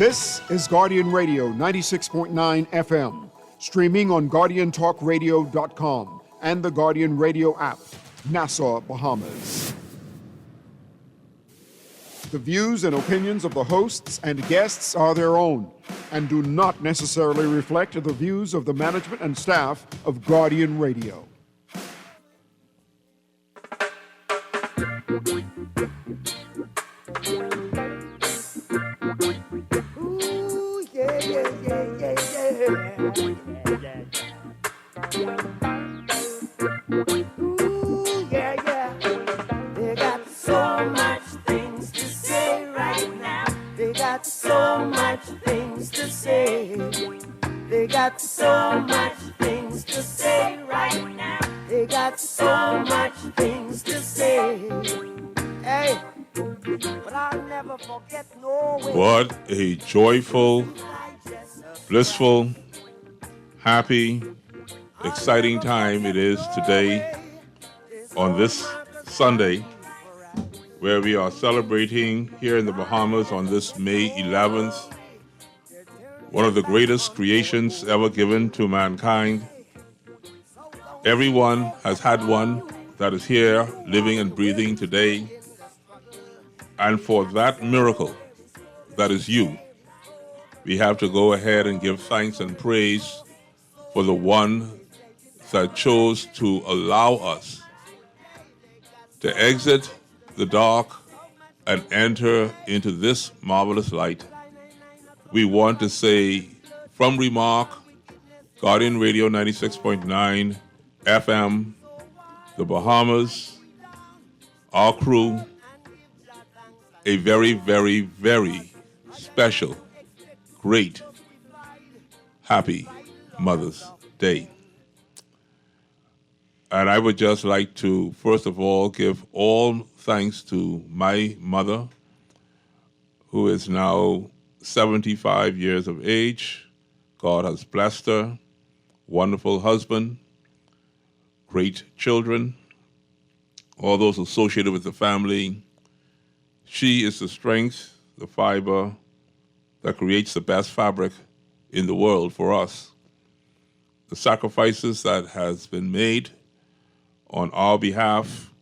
This is Guardian Radio 96.9 FM, streaming on GuardianTalkRadio.com and the Guardian Radio app, Nassau, Bahamas. The views and opinions of the hosts and guests are their own and do not necessarily reflect the views of the management and staff of Guardian Radio. Ooh, yeah, yeah, yeah, yeah, yeah. Ooh, yeah, yeah. They got so much things to say right now. They got so much things to say. They got so much things to say right now. They got so much things to say. Hey, but I'll never forget no way. What a joyful, blissful, happy, exciting time it is today on this Sunday, where we are celebrating here in the Bahamas on this May 11th, one of the greatest creations ever given to mankind. Everyone has had one that is here, living and breathing today. And for that miracle that is you, we have to go ahead and give thanks and praise for the one that chose to allow us to exit the dark and enter into this marvelous light. We want to say from Remark, Guardian Radio 96.9 FM, the Bahamas, our crew, a very, very, very special, great, happy Mother's Day. And I would just like to, first of all, give all thanks to my mother, who is now 75 years of age. God has blessed her. Wonderful husband, great children, all those associated with the family. She is the strength, the fiber that creates the best fabric in the world for us. The sacrifices that has been made on our behalf,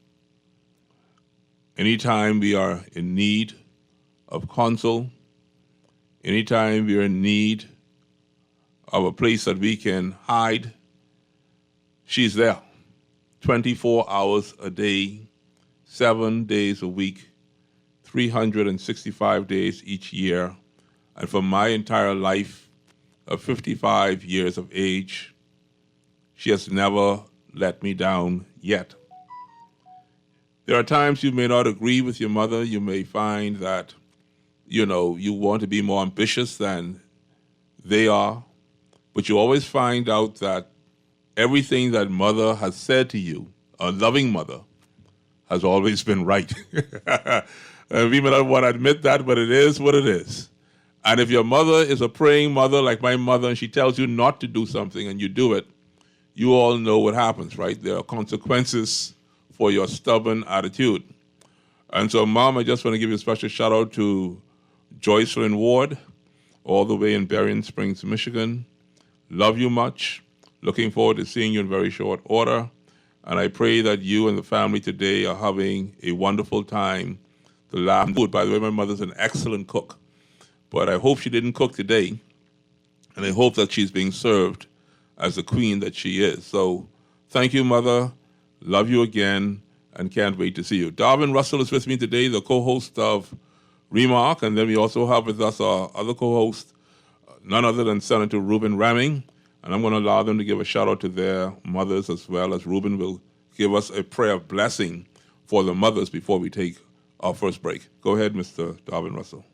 anytime we are in need of counsel, anytime we are in need of a place that we can hide, she's there 24 hours a day, 7 days a week, 365 days each year. And for my entire life of 55 years of age, she has never let me down yet. There are times you may not agree with your mother. You may find that, you want to be more ambitious than they are. But you always find out that everything that mother has said to you, a loving mother, has always been right. We may not want to admit that, but it is what it is. And if your mother is a praying mother like my mother, and she tells you not to do something and you do it, you all know what happens, right? There are consequences for your stubborn attitude. And so, Mom, I just want to give you a special shout out to Joycelyn Ward, all the way in Berrien Springs, Michigan. Love you much. Looking forward to seeing you in very short order. And I pray that you and the family today are having a wonderful time. The laugh food. By the way, my mother's an excellent cook. But I hope she didn't cook today. And I hope that she's being served as the queen that she is. So thank you, Mother. Love you again. And can't wait to see you. Darvin Russell is with me today, the co-host of Remark. And then we also have with us our other co-host, none other than Senator Reuben Ramming. And I'm going to allow them to give a shout out to their mothers, as well as Reuben will give us a prayer of blessing for the mothers before we take our first break. Go ahead, Mr. Darvin Russell.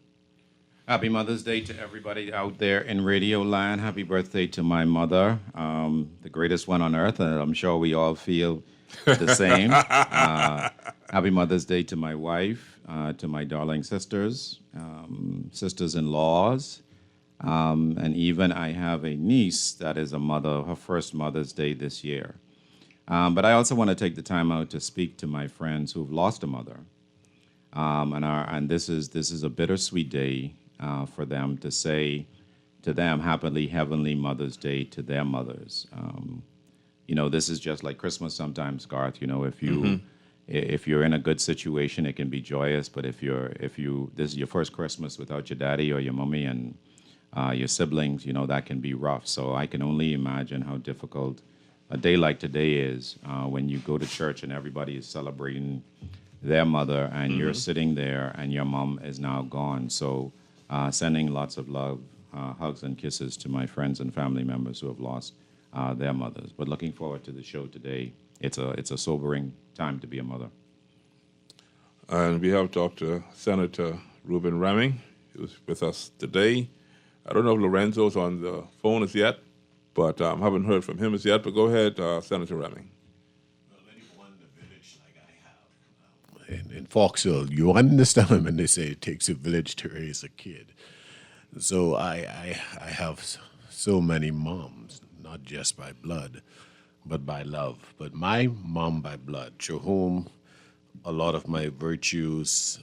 Happy Mother's Day to everybody out there in Radio Land. Happy birthday to my mother, the greatest one on earth, and I'm sure we all feel the same. Happy Mother's Day to my wife, to my darling sisters, sisters-in-laws, and even I have a niece that is a mother, her first Mother's Day this year. But I also want to take the time out to speak to my friends who've lost a mother. And this is a bittersweet day for them to say to them, Happily Heavenly Mother's Day to their mothers. This is just like Christmas sometimes, Garth. If you're in a good situation, it can be joyous. But if this is your first Christmas without your daddy or your mommy and your siblings, that can be rough. So I can only imagine how difficult a day like today is when you go to church and everybody is celebrating their mother and you're sitting there and your mom is now gone. So sending lots of love, hugs and kisses to my friends and family members who have lost their mothers. But looking forward to the show today. It's a sobering time to be a mother. And we have Dr. Senator Reuben Reming, who's with us today. I don't know if Lorenzo's on the phone as yet, but I haven't heard from him as yet. But go ahead, Senator Reming. Well, anyone in the village like I have in Foxhill, you understand when they say it takes a village to raise a kid. So I have so many moms, not just by blood, but by love. But my mom by blood, to whom a lot of my virtues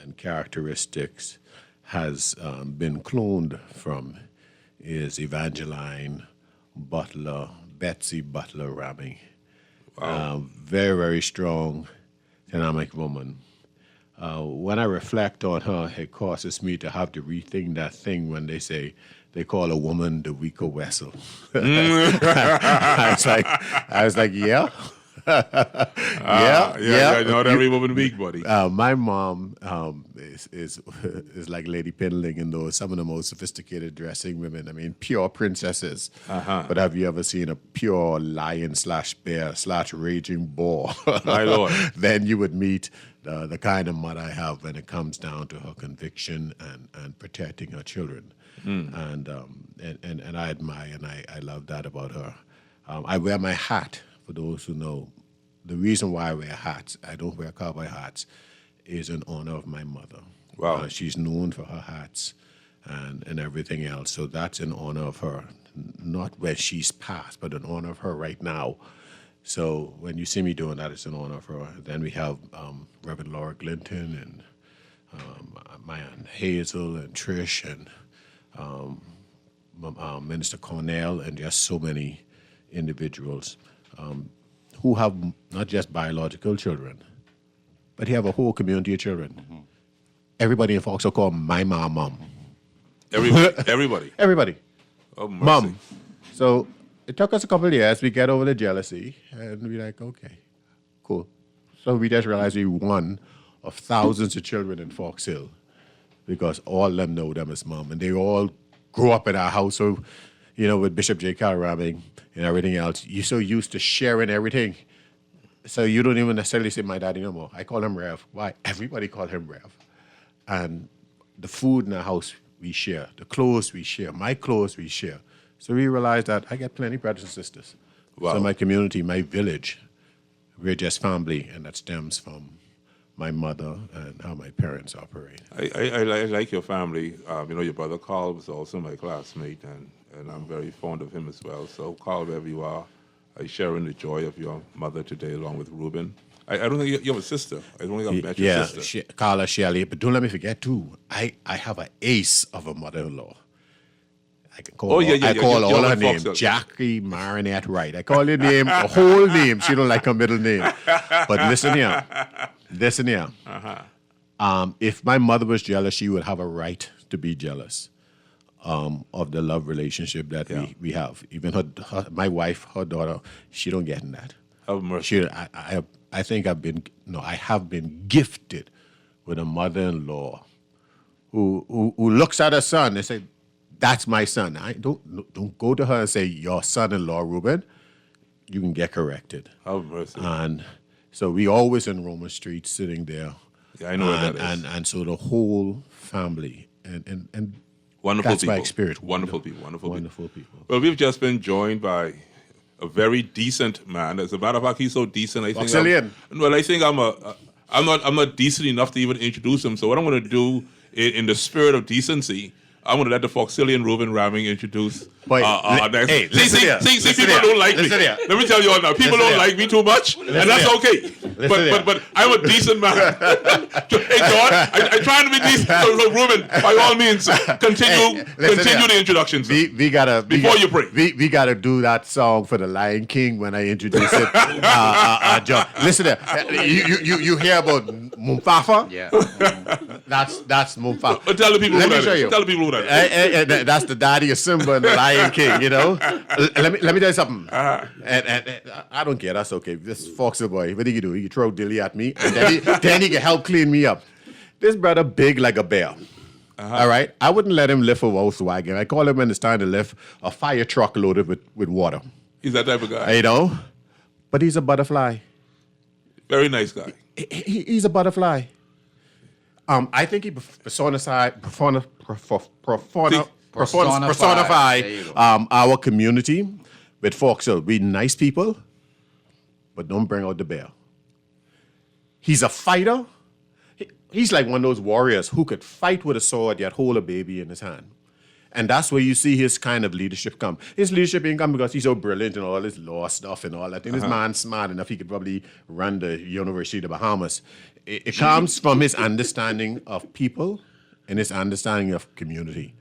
and characteristics has been cloned from, is Evangeline Butler, Betsy Butler Ramey. Wow. Very, very strong, dynamic woman. When I reflect on her, it causes me to have to rethink that thing when they say they call a woman the weaker vessel. I was like, yeah. Yeah. Not every woman weak, buddy. My mom is like Lady Pinling in those, some of the most sophisticated dressing women. I mean, pure princesses. But have you ever seen a pure lion / bear / raging boar? My Lord. Then you would meet the kind of mother I have when it comes down to her conviction and protecting her children. And I admire and I love that about her. I wear my hat. For those who know, the reason why I wear hats, I don't wear cowboy hats, is in honor of my mother. Wow. She's known for her hats and everything else. So that's in honor of her, not where she's passed, but in honor of her right now. So when you see me doing that, it's in honor of her. Then we have Reverend Laura Glinton and my Aunt Hazel and Trish and Minister Cornell and just so many individuals who have not just biological children, but he have a whole community of children. Everybody in Foxhill call my mom. Everybody. Everybody. Oh, mercy. Mom. So it took us a couple of years. We get over the jealousy, and we're like, okay, cool. So we just realized we're one of thousands of children in Foxhill because all of them know them as mom, and they all grew up in our house. So, with Bishop J. Carl Raming and everything else, you're so used to sharing everything. So you don't even necessarily say my daddy no more. I call him Rev. Why? Everybody call him Rev. And the food in the house we share, the clothes we share, my clothes we share. So we realized that I get plenty of brothers and sisters. Wow. So my community, my village, we're just family, and that stems from my mother and how my parents operate. I like your family. Your brother Carl was also my classmate, and I'm very fond of him as well. So, Carl, wherever you are, I share in the joy of your mother today along with Reuben. I don't think you have a sister. I don't think I've met your sister. Yeah, Carla Shelley. But don't let me forget, too, I have an ace of a mother-in-law. I can call all her name, Jackie Marinette Wright. I call her name, a whole name. She don't like her middle name. But listen here. If my mother was jealous, she would have a right to be jealous of the love relationship that we have. Even my wife, her daughter, she don't get in that. Have mercy. I think I have been gifted with a mother-in-law who looks at her son and say, "That's my son." I don't go to her and say, "Your son-in-law, Reuben." You can get corrected. Have mercy. And so we always in Roman Street sitting there. Yeah, I know where that is. And so the whole family and wonderful that's people. my experience. Wonderful people. Wonderful people. Well, we've just been joined by a very decent man. As a matter of fact, he's so decent. I think I'm not decent enough to even introduce him. So what I'm going to do, in the spirit of decency, I'm going to let the Foxillian Ruben Ramming introduce Boy, next. hey, listen here. See, Listen people here. don't like me. Listen here. Let me tell you all now. People Listen don't here. like me too much, and that's here. okay. But I'm a decent man. Hey, John, I'm trying to be decent. So, Ruben, by all means, continue the introductions. We gotta Before you pray. We gotta do that song for the Lion King when I introduce it. John, listen there. You hear about Mumfafa? Yeah. That's Mumfafa. Tell the people Let who me that show is. you. Tell the people who that is. That's the daddy of Simba and the Lion King. You know. Let me tell you something. And I don't care. That's okay. This Foxy boy, what do? He throw dilly at me, and then he can help clean me up. This brother big like a bear. All right, I wouldn't let him lift a Volkswagen. I call him when it's time to lift a fire truck loaded with water. He's that type of guy. You know, but he's a butterfly. Very nice guy. He's a butterfly. I think he personified our community with Foxhill. We nice people, but don't bring out the bear. He's a fighter. He's like one of those warriors who could fight with a sword yet hold a baby in his hand. And that's where you see his kind of leadership come. His leadership ain't come because he's so brilliant and all this law stuff and all that. And this man's smart enough, he could probably run the University of the Bahamas. It comes from his understanding of people and his understanding of community.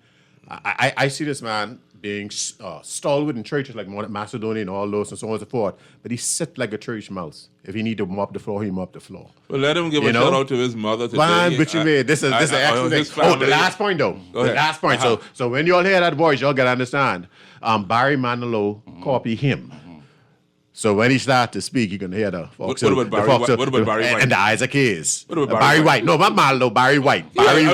I see this man being stalwart in churches like Macedonia and all those and so on and so forth, but he sit like a church mouse. If he need to mop the floor, he mop the floor. Well, let him give a shout out to his mother today. Man, but you made this is an excellent thing. Oh, the last point though. The last point. So when you all hear that voice, y'all gotta understand. Barry Manilow copy him. So when he starts to speak, you're gonna hear the Fox. What about Barry White? What about Barry White? And the Isaac Hayes. What about Barry White? No, not Manilow. Barry White. Barry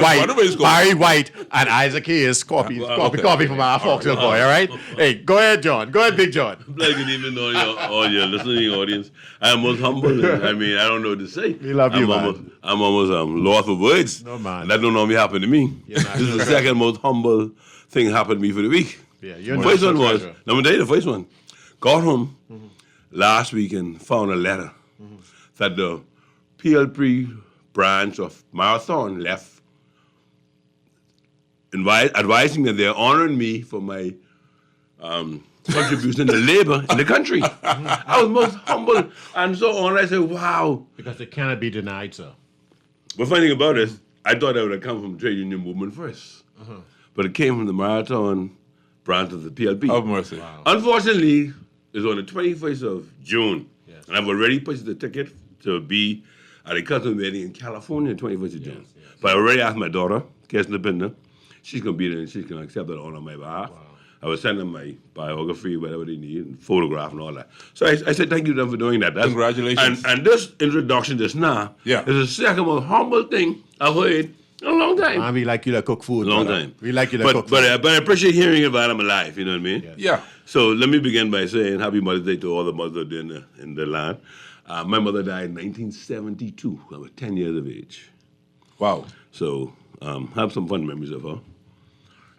White and Isaac Hayes copy from our Foxhill boy. All right. Hey, go ahead, John. Go ahead, Big John. Good evening, all your listening audience. I am most humble. I mean, I don't know what to say. We love you, man. I'm almost lost for words. No, man. And that don't normally happen to me. This is the second most humble thing happened to me for the week. Yeah, you're the first one was, treasure. let me tell you the first one. Got home last week and found a letter that the PLP branch of Marathon left advising that they're honoring me for my contribution to labor in the country. I was most humble and so honored. I said, wow. Because it cannot be denied, sir. But funny thing about this, I thought that would have come from the trade union movement first. But it came from the Marathon branch of the PLP. Have mercy. Wow. Unfortunately, it's on the 21st of June. Yes. And I've already purchased the ticket to be at a cousin wedding in California on the 21st of June. Yes. But I already asked my daughter, Kirsten Binder, she's going to be there and she's going to accept that honor on my behalf. Wow. I was sending them my biography, whatever they need, and photograph and all that. So I said thank you to them for doing that. Congratulations. And this introduction just now is the second most humble thing I've heard in a long time. Man, we like you to cook food. Long time. We like you to cook food. But I appreciate hearing it while I'm alive, you know what I mean? Yes. Yeah. So let me begin by saying Happy Mother's Day to all the mothers in the land. My mother died in 1972. I was 10 years of age. Wow. So have some fun memories of her.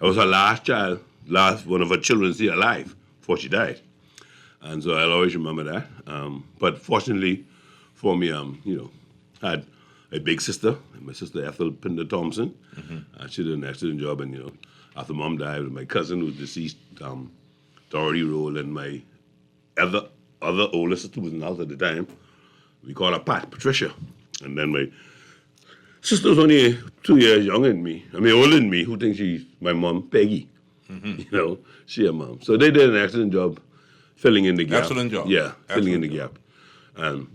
I was her last one of her children still alive before she died. And so I'll always remember that. But fortunately for me, had a big sister, my sister Ethel Pinder Thompson. She did an excellent job. And, after Mom died, my cousin who was deceased, Dorothy Roll, and my other older sister was in the house at the time. We call her Patricia. And then my sister was only 2 years younger than me. Older than me, who thinks she's my mom, Peggy. She her mom. So they did an excellent job filling in the gap. Excellent job. Yeah, filling in the gap.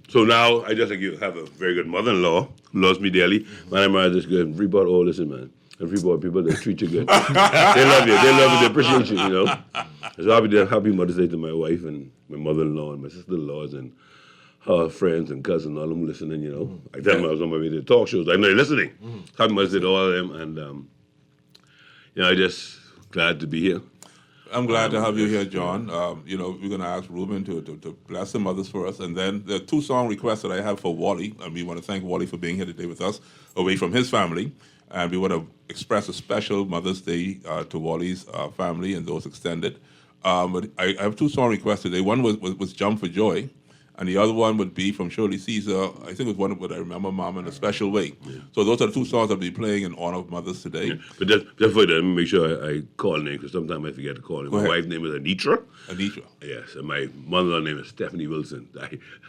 So now I just have a very good mother-in-law who loves me dearly. When I married this girl, Freeport, listen, man. And Freeport people, they treat you good. They love you. They appreciate you, So happy Mother's Day to my wife and my mother-in-law and my sister-in-laws and her friends and cousins, all of them listening, I tell them I was on my way to talk shows. I know they're listening. Happy Mother's Day to all of them. And, I just glad to be here. I'm glad to have you here, John. We're going to ask Ruben to bless the mothers for us. And then the 2 song requests that I have for Wally. And we want to thank Wally for being here today with us, away from his family. And we want to express a special Mother's Day to Wally's family and those extended. But I have 2 song requests today. One was Jump for Joy. And the other one would be from Shirley Caesar. I think it was one what I remember, Mom, in a special way. So those are the two songs I'll be playing in honor of mothers today. Yeah. But just for that, let me make sure I call names, because sometimes I forget to call names. My wife's name is Anitra. Anitra. Yes, and my mother-in-law name is Stephanie Wilson.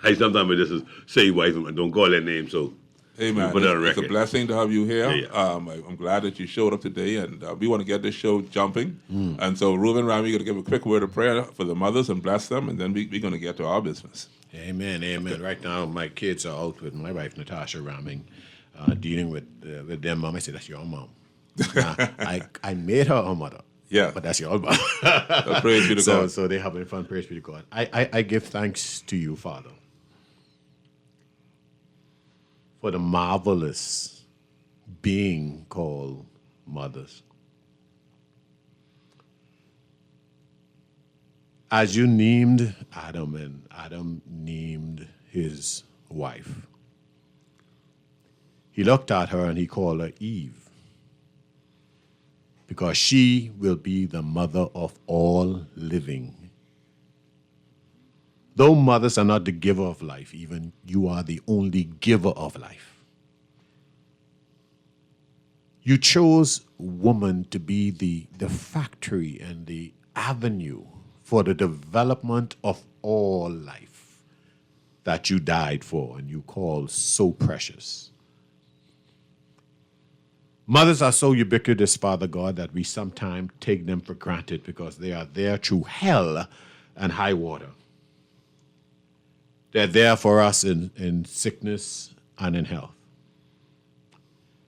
I sometimes I just say wife and don't call that name, so hey, man, put that on it's a record. blessing to have you here. Yeah. I'm glad that you showed up today, and we want to get this show jumping. And so, Reuben, Rami, you're going to give a quick word of prayer for the mothers and bless them, and then we're going to get to our business. Amen, amen. Right now, my kids are out with my wife, Natasha Ramming, dealing with their mom. I said, that's your mom. I made her a mother. Yeah. But that's your mom. So praise be to God. So they're having fun. Praise be to God. I give thanks to you, Father, for the marvelous being called mothers. As you named Adam, and Adam named his wife, he looked at her and he called her Eve, because she will be the mother of all living. Though mothers are not the giver of life, even you are the only giver of life. You chose woman to be the factory and the avenue for the development of all life that you died for and you call so precious. Mothers are so ubiquitous, Father God, that we sometimes take them for granted because they are there through hell and high water. They're there for us in sickness and in health.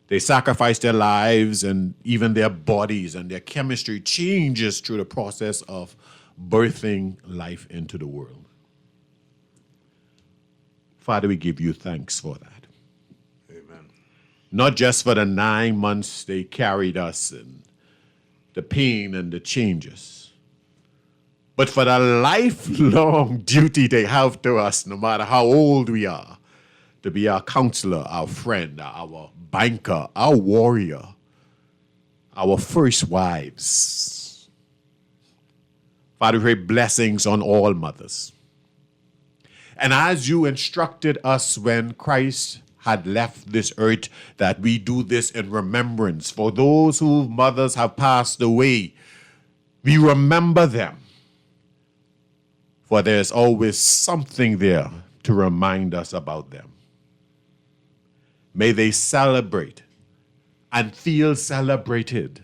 They sacrifice their lives and even their bodies, and their chemistry changes through the process of birthing life into the world. Father, we give you thanks for that. Amen. Not just for the 9 months they carried us and the pain and the changes, but for the lifelong duty they have to us, no matter how old we are, to be our counselor, our friend, our banker, our warrior, our first wives. Father, we pray blessings on all mothers. And as you instructed us when Christ had left this earth, that we do this in remembrance. For those whose mothers have passed away, we remember them. For there's always something there to remind us about them. May they celebrate and feel celebrated.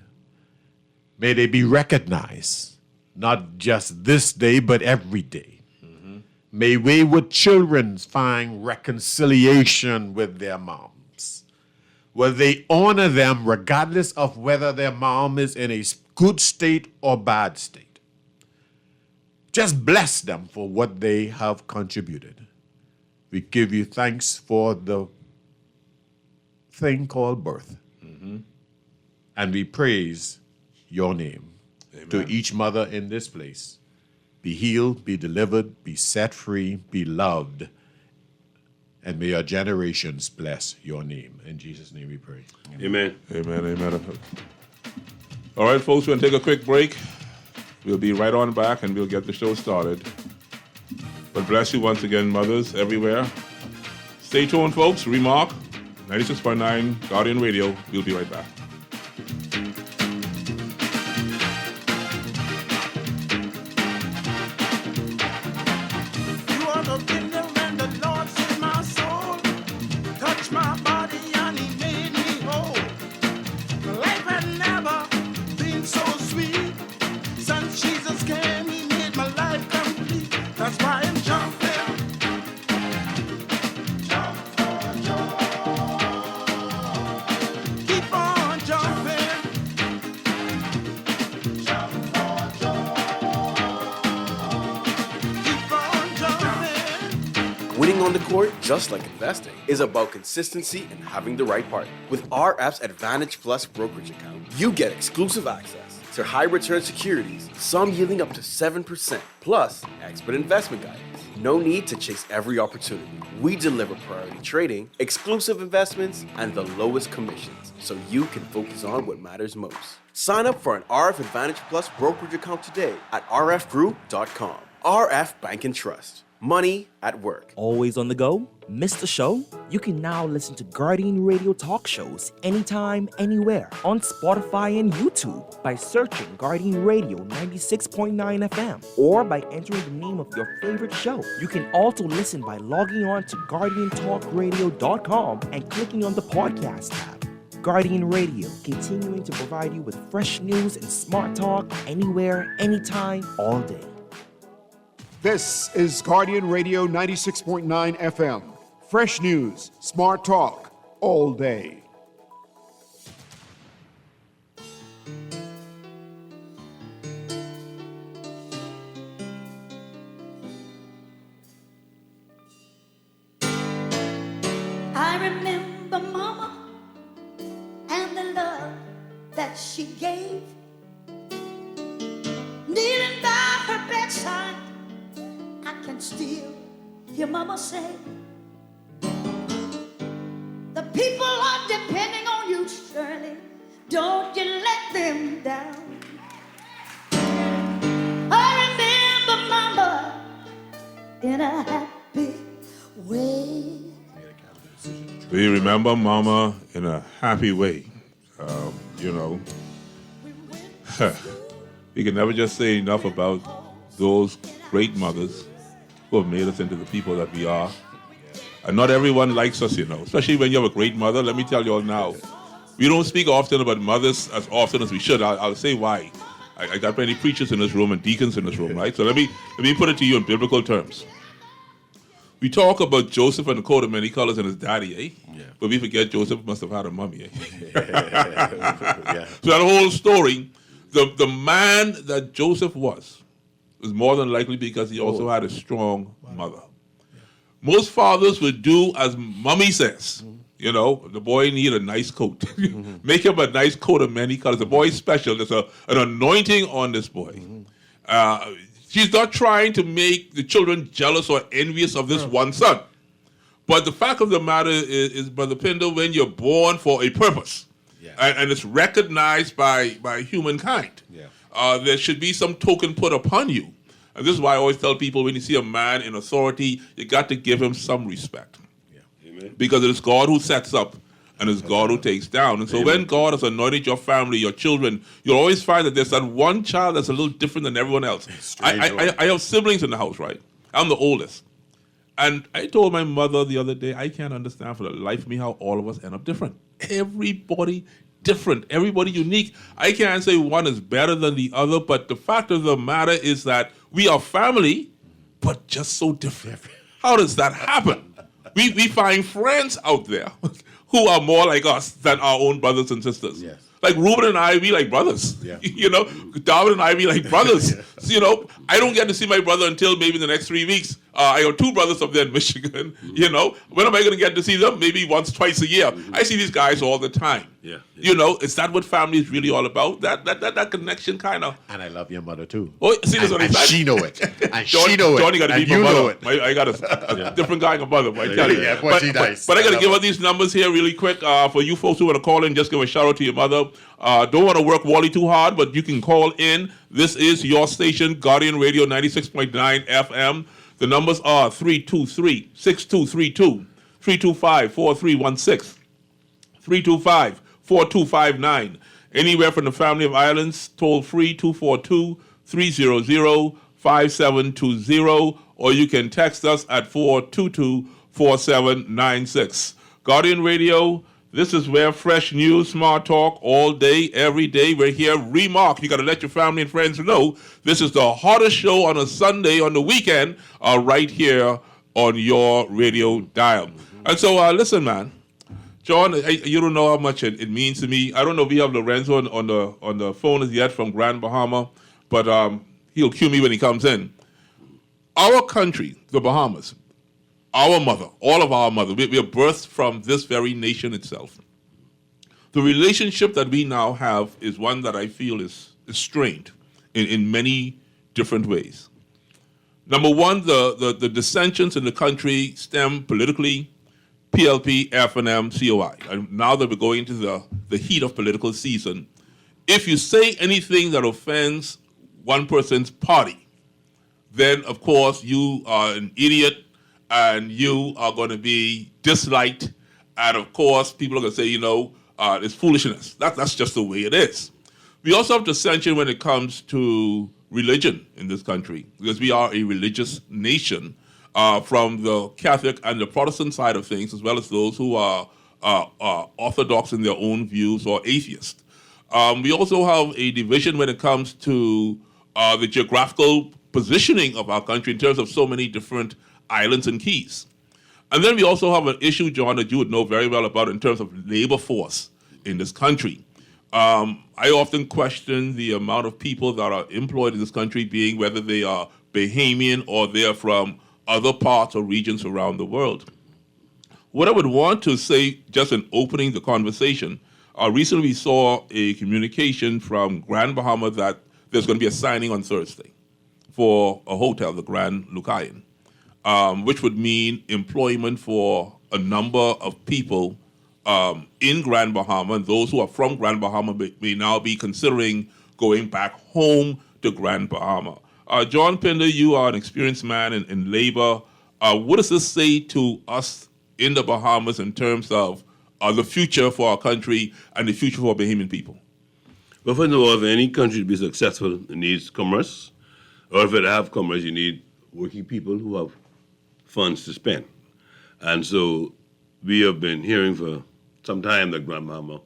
May they be recognized, not just this day, but every day. May wayward children find reconciliation with their moms. Will they honor them regardless of whether their mom is in a good state or bad state? Just bless them for what they have contributed. We give you thanks for the thing called birth. And we praise your name. Amen. To each mother in this place. Be healed, be delivered, be set free, be loved, and may your generations bless your name. In Jesus' name we pray. Amen. Amen, amen. All right, folks, we're going to take a quick break. We'll be right on back, and we'll get the show started. But bless you once again, mothers everywhere. Stay tuned, folks. Remark, 96.9 Guardian Radio. We'll be right back. You are the kingdom and the Lord saved my soul. Touched my body and he made me whole. Life had never been so sweet. Since Jesus came, he made my life complete. That's why I'm jumping. Jump for joy. Keep on jumping. Jump for joy. Keep on jumping. Winning on the court, just like investing, is about consistency and having the right partner. With RF's Advantage Plus brokerage account, you get exclusive access to high return securities, some yielding up to 7%, plus expert investment guidance. No need to chase every opportunity. We deliver priority trading, exclusive investments, and the lowest commissions, so you can focus on what matters most. Sign up for an RF Advantage Plus brokerage account today at rfgroup.com. RF Bank and Trust. money at work. Always on the go? Missed a show? You can now listen to Guardian Radio talk shows anytime, anywhere on Spotify and YouTube by searching Guardian Radio 96.9 FM or by entering the name of your favorite show. You can also listen by logging on to GuardianTalkRadio.com and clicking on the podcast tab. Guardian Radio, continuing to provide you with fresh news and smart talk anywhere, anytime, all day. This is Guardian Radio 96.9 FM. Fresh news, smart talk, all day. I remember Mama and the love that she gave. Kneeling by her bedside, I can still hear Mama say, the people are depending on you, Shirley. Don't you let them down. I remember Mama in a happy way. We remember Mama in a happy way. We can never just say enough about those great mothers who have made us into the people that we are. And not everyone likes us, especially when you have a great mother. Let me tell you all now, we don't speak often about mothers as often as we should. I'll say why. I got many preachers in this room and deacons in this room, right? So let me put it to you in biblical terms. We talk about Joseph and the coat of many colors and his daddy, eh? Yeah. But we forget Joseph must have had a mummy, eh? Yeah. So that whole story, the man that Joseph was more than likely because he also had a strong mother. Most fathers would do as mommy says. The boy need a nice coat. Make him a nice coat of many colors. The boy's special. There's an anointing on this boy. She's not trying to make the children jealous or envious of this one son. But the fact of the matter is Brother Pindle, when you're born for a purpose, and it's recognized by humankind, there should be some token put upon you. And this is why I always tell people, when you see a man in authority, you got to give him some respect. Amen. Because it is God who sets up and it's God who takes down. And so when God has anointed your family, your children, you'll always find that there's that one child that's a little different than everyone else. I have siblings in the house, right? I'm the oldest. And I told my mother the other day, I can't understand for the life of me how all of us end up different. Everybody different, everybody unique. I can't say one is better than the other, but the fact of the matter is that we are family, but just so different. How does that happen? We find friends out there who are more like us than our own brothers and sisters. Yes. Like Ruben and I, we like brothers. Yeah. Darwin and I, we like brothers. Yeah. So, I don't get to see my brother until maybe in the next 3 weeks. I got two brothers up there in Michigan. Mm-hmm. When am I going to get to see them? Maybe once, twice a year. Mm-hmm. I see these guys all the time. Yeah. Is that what family is really all about? That connection kind of. And I love your mother too. Oh, see, this and she know it. And she know it. Johnny got to be my mother. I got a different kind of mother. I tell you. But I got to give her these numbers here really quick for you folks who want to call in. Just give a shout out to your mother. Don't want to work Wally too hard, but you can call in. This is your station, Guardian Radio 96.9 FM. The numbers are 323-6232, 325-4316, 325-4259. Anywhere from the family of islands, toll free 242-300-5720, or you can text us at 422-4796. Guardian Radio, this is where fresh news, smart talk, all day, every day. We're here. Remark. You got to let your family and friends know this is the hottest show on a Sunday on the weekend, right here on your radio dial. Mm-hmm. And so, listen, man. John, you don't know how much it means to me. I don't know if we have Lorenzo on the phone as yet from Grand Bahama, but he'll cue me when he comes in. Our country, the Bahamas, our mother, all of our mother, we are birthed from this very nation itself. The relationship that we now have is one that I feel is strained in many different ways. Number one, the dissensions in the country stem politically, PLP, FNM, COI. And now that we're going into the heat of political season, if you say anything that offends one person's party, then of course you are an idiot and you are going to be disliked. And of course, people are going to say, it's foolishness. That's just the way it is. We also have dissension when it comes to religion in this country, because we are a religious nation, from the Catholic and the Protestant side of things, as well as those who are orthodox in their own views or atheist. We also have a division when it comes to the geographical positioning of our country in terms of so many different islands and keys. And then we also have an issue, John, that you would know very well about in terms of labor force in this country. I often question the amount of people that are employed in this country, being whether they are Bahamian or they're from other parts or regions around the world. What I would want to say, just in opening the conversation, recently we saw a communication from Grand Bahama that there's going to be a signing on Thursday for a hotel, the Grand Lucayan, which would mean employment for a number of people in Grand Bahama, and those who are from Grand Bahama may now be considering going back home to Grand Bahama. John Pinder, you are an experienced man in labor. What does this say to us in the Bahamas in terms of the future for our country and the future for Bahamian people? Well, first of all, if any country to be successful, it needs commerce. Or if it have commerce, you need working people who have funds to spend. And so we have been hearing for some time that Grand Bahama,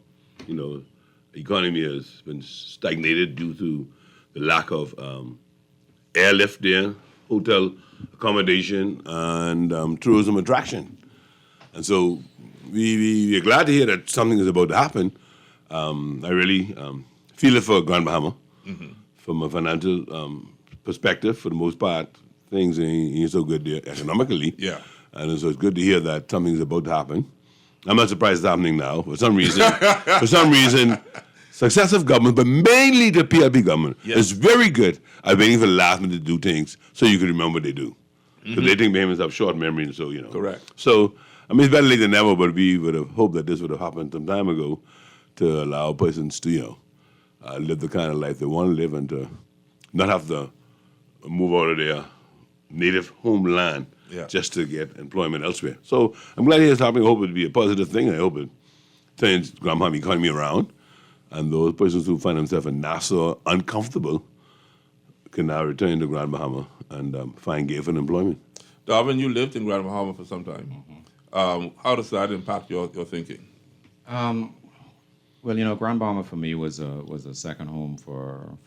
economy has been stagnated due to the lack of airlift there, hotel accommodation, and tourism attraction. And so we are glad to hear that something is about to happen. I really feel it for Grand Bahama. From a financial perspective. For the most part, things ain't so good there economically. Yeah. And so it's good to hear that something's about to happen. I'm not surprised it's happening now. For some reason, successive government, but mainly the PLP government, is very good at waiting for the last minute to do things so you can remember what they do. Because they think Bahamians have short memory, and so, Correct. So, it's better late than never, but we would have hoped that this would have happened some time ago to allow persons to, live the kind of life they want to live and to not have to move out of their native homeland just to get employment elsewhere. So I'm glad it's happening. I hope it will be a positive thing. I hope it turns Grand Bahama economy around. And those persons who find themselves in Nassau uncomfortable can now return to Grand Bahama and find gainful employment. Darwin, you lived in Grand Bahama for some time. How does that impact your thinking? Well, Grand Bahama for me was a second home for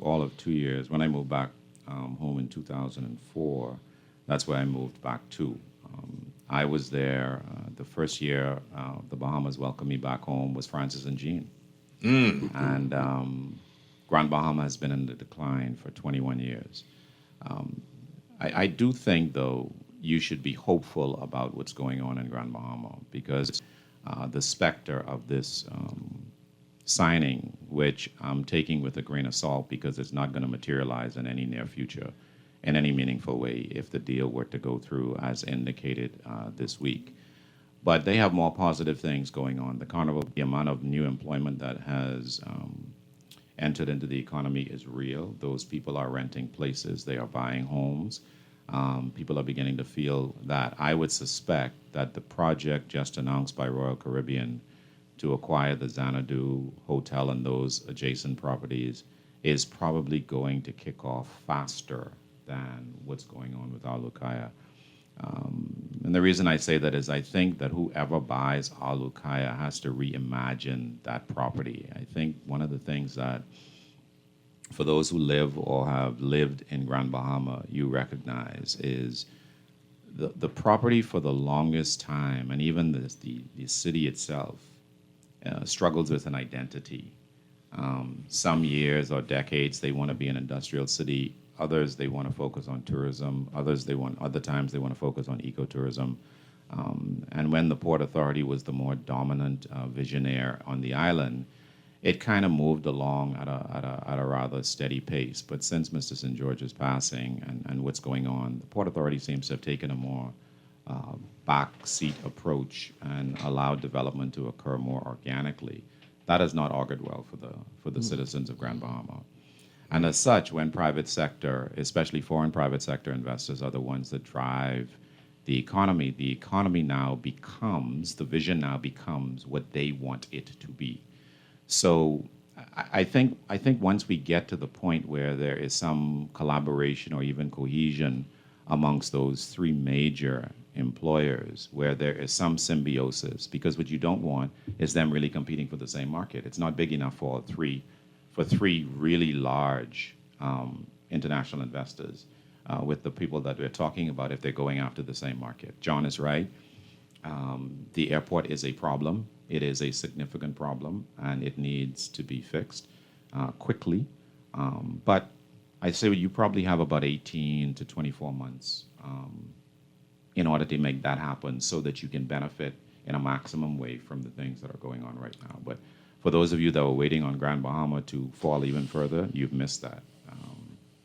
all of 2 years. When I moved back home in 2004, that's where I moved back to. I was there the first year the Bahamas welcomed me back home was Francis and Jean. And Grand Bahama has been in the decline for 21 years. I do think, though, you should be hopeful about what's going on in Grand Bahama, because the specter of this signing, which I'm taking with a grain of salt because it's not going to materialize in any near future in any meaningful way if the deal were to go through as indicated this week. But they have more positive things going on. The Carnival, the amount of new employment that has entered into the economy is real. Those people are renting places. They are buying homes. People are beginning to feel that. I would suspect that the project just announced by Royal Caribbean to acquire the Xanadu Hotel and those adjacent properties is probably going to kick off faster than what's going on with Alukaya. And the reason I say that is I think that whoever buys Alukaya has to reimagine that property. I think one of the things that for those who live or have lived in Grand Bahama, you recognize is the property for the longest time, and even the city itself, struggles with an identity. Some years or decades they want to be an industrial city. Others they want to focus on tourism. Other times they want to focus on ecotourism. And when the Port Authority was the more dominant visionaire on the island, it kind of moved along at a rather steady pace. But since Mr. St. George's passing and what's going on, the Port Authority seems to have taken a more backseat approach and allowed development to occur more organically. That has not augured well for the citizens of Grand Bahama. And as such, when private sector, especially foreign private sector investors, are the ones that drive the economy now becomes, the vision now becomes what they want it to be. So I think once we get to the point where there is some collaboration or even cohesion amongst those three major employers, where there is some symbiosis, because what you don't want is them really competing for the same market. It's not big enough for three really large international investors with the people that we're talking about if they're going after the same market. John is right. The airport is a problem. It is a significant problem, and it needs to be fixed quickly. But I say you probably have about 18 to 24 months in order to make that happen so that you can benefit in a maximum way from the things that are going on right now. But for those of you that were waiting on Grand Bahama to fall even further, you've missed that.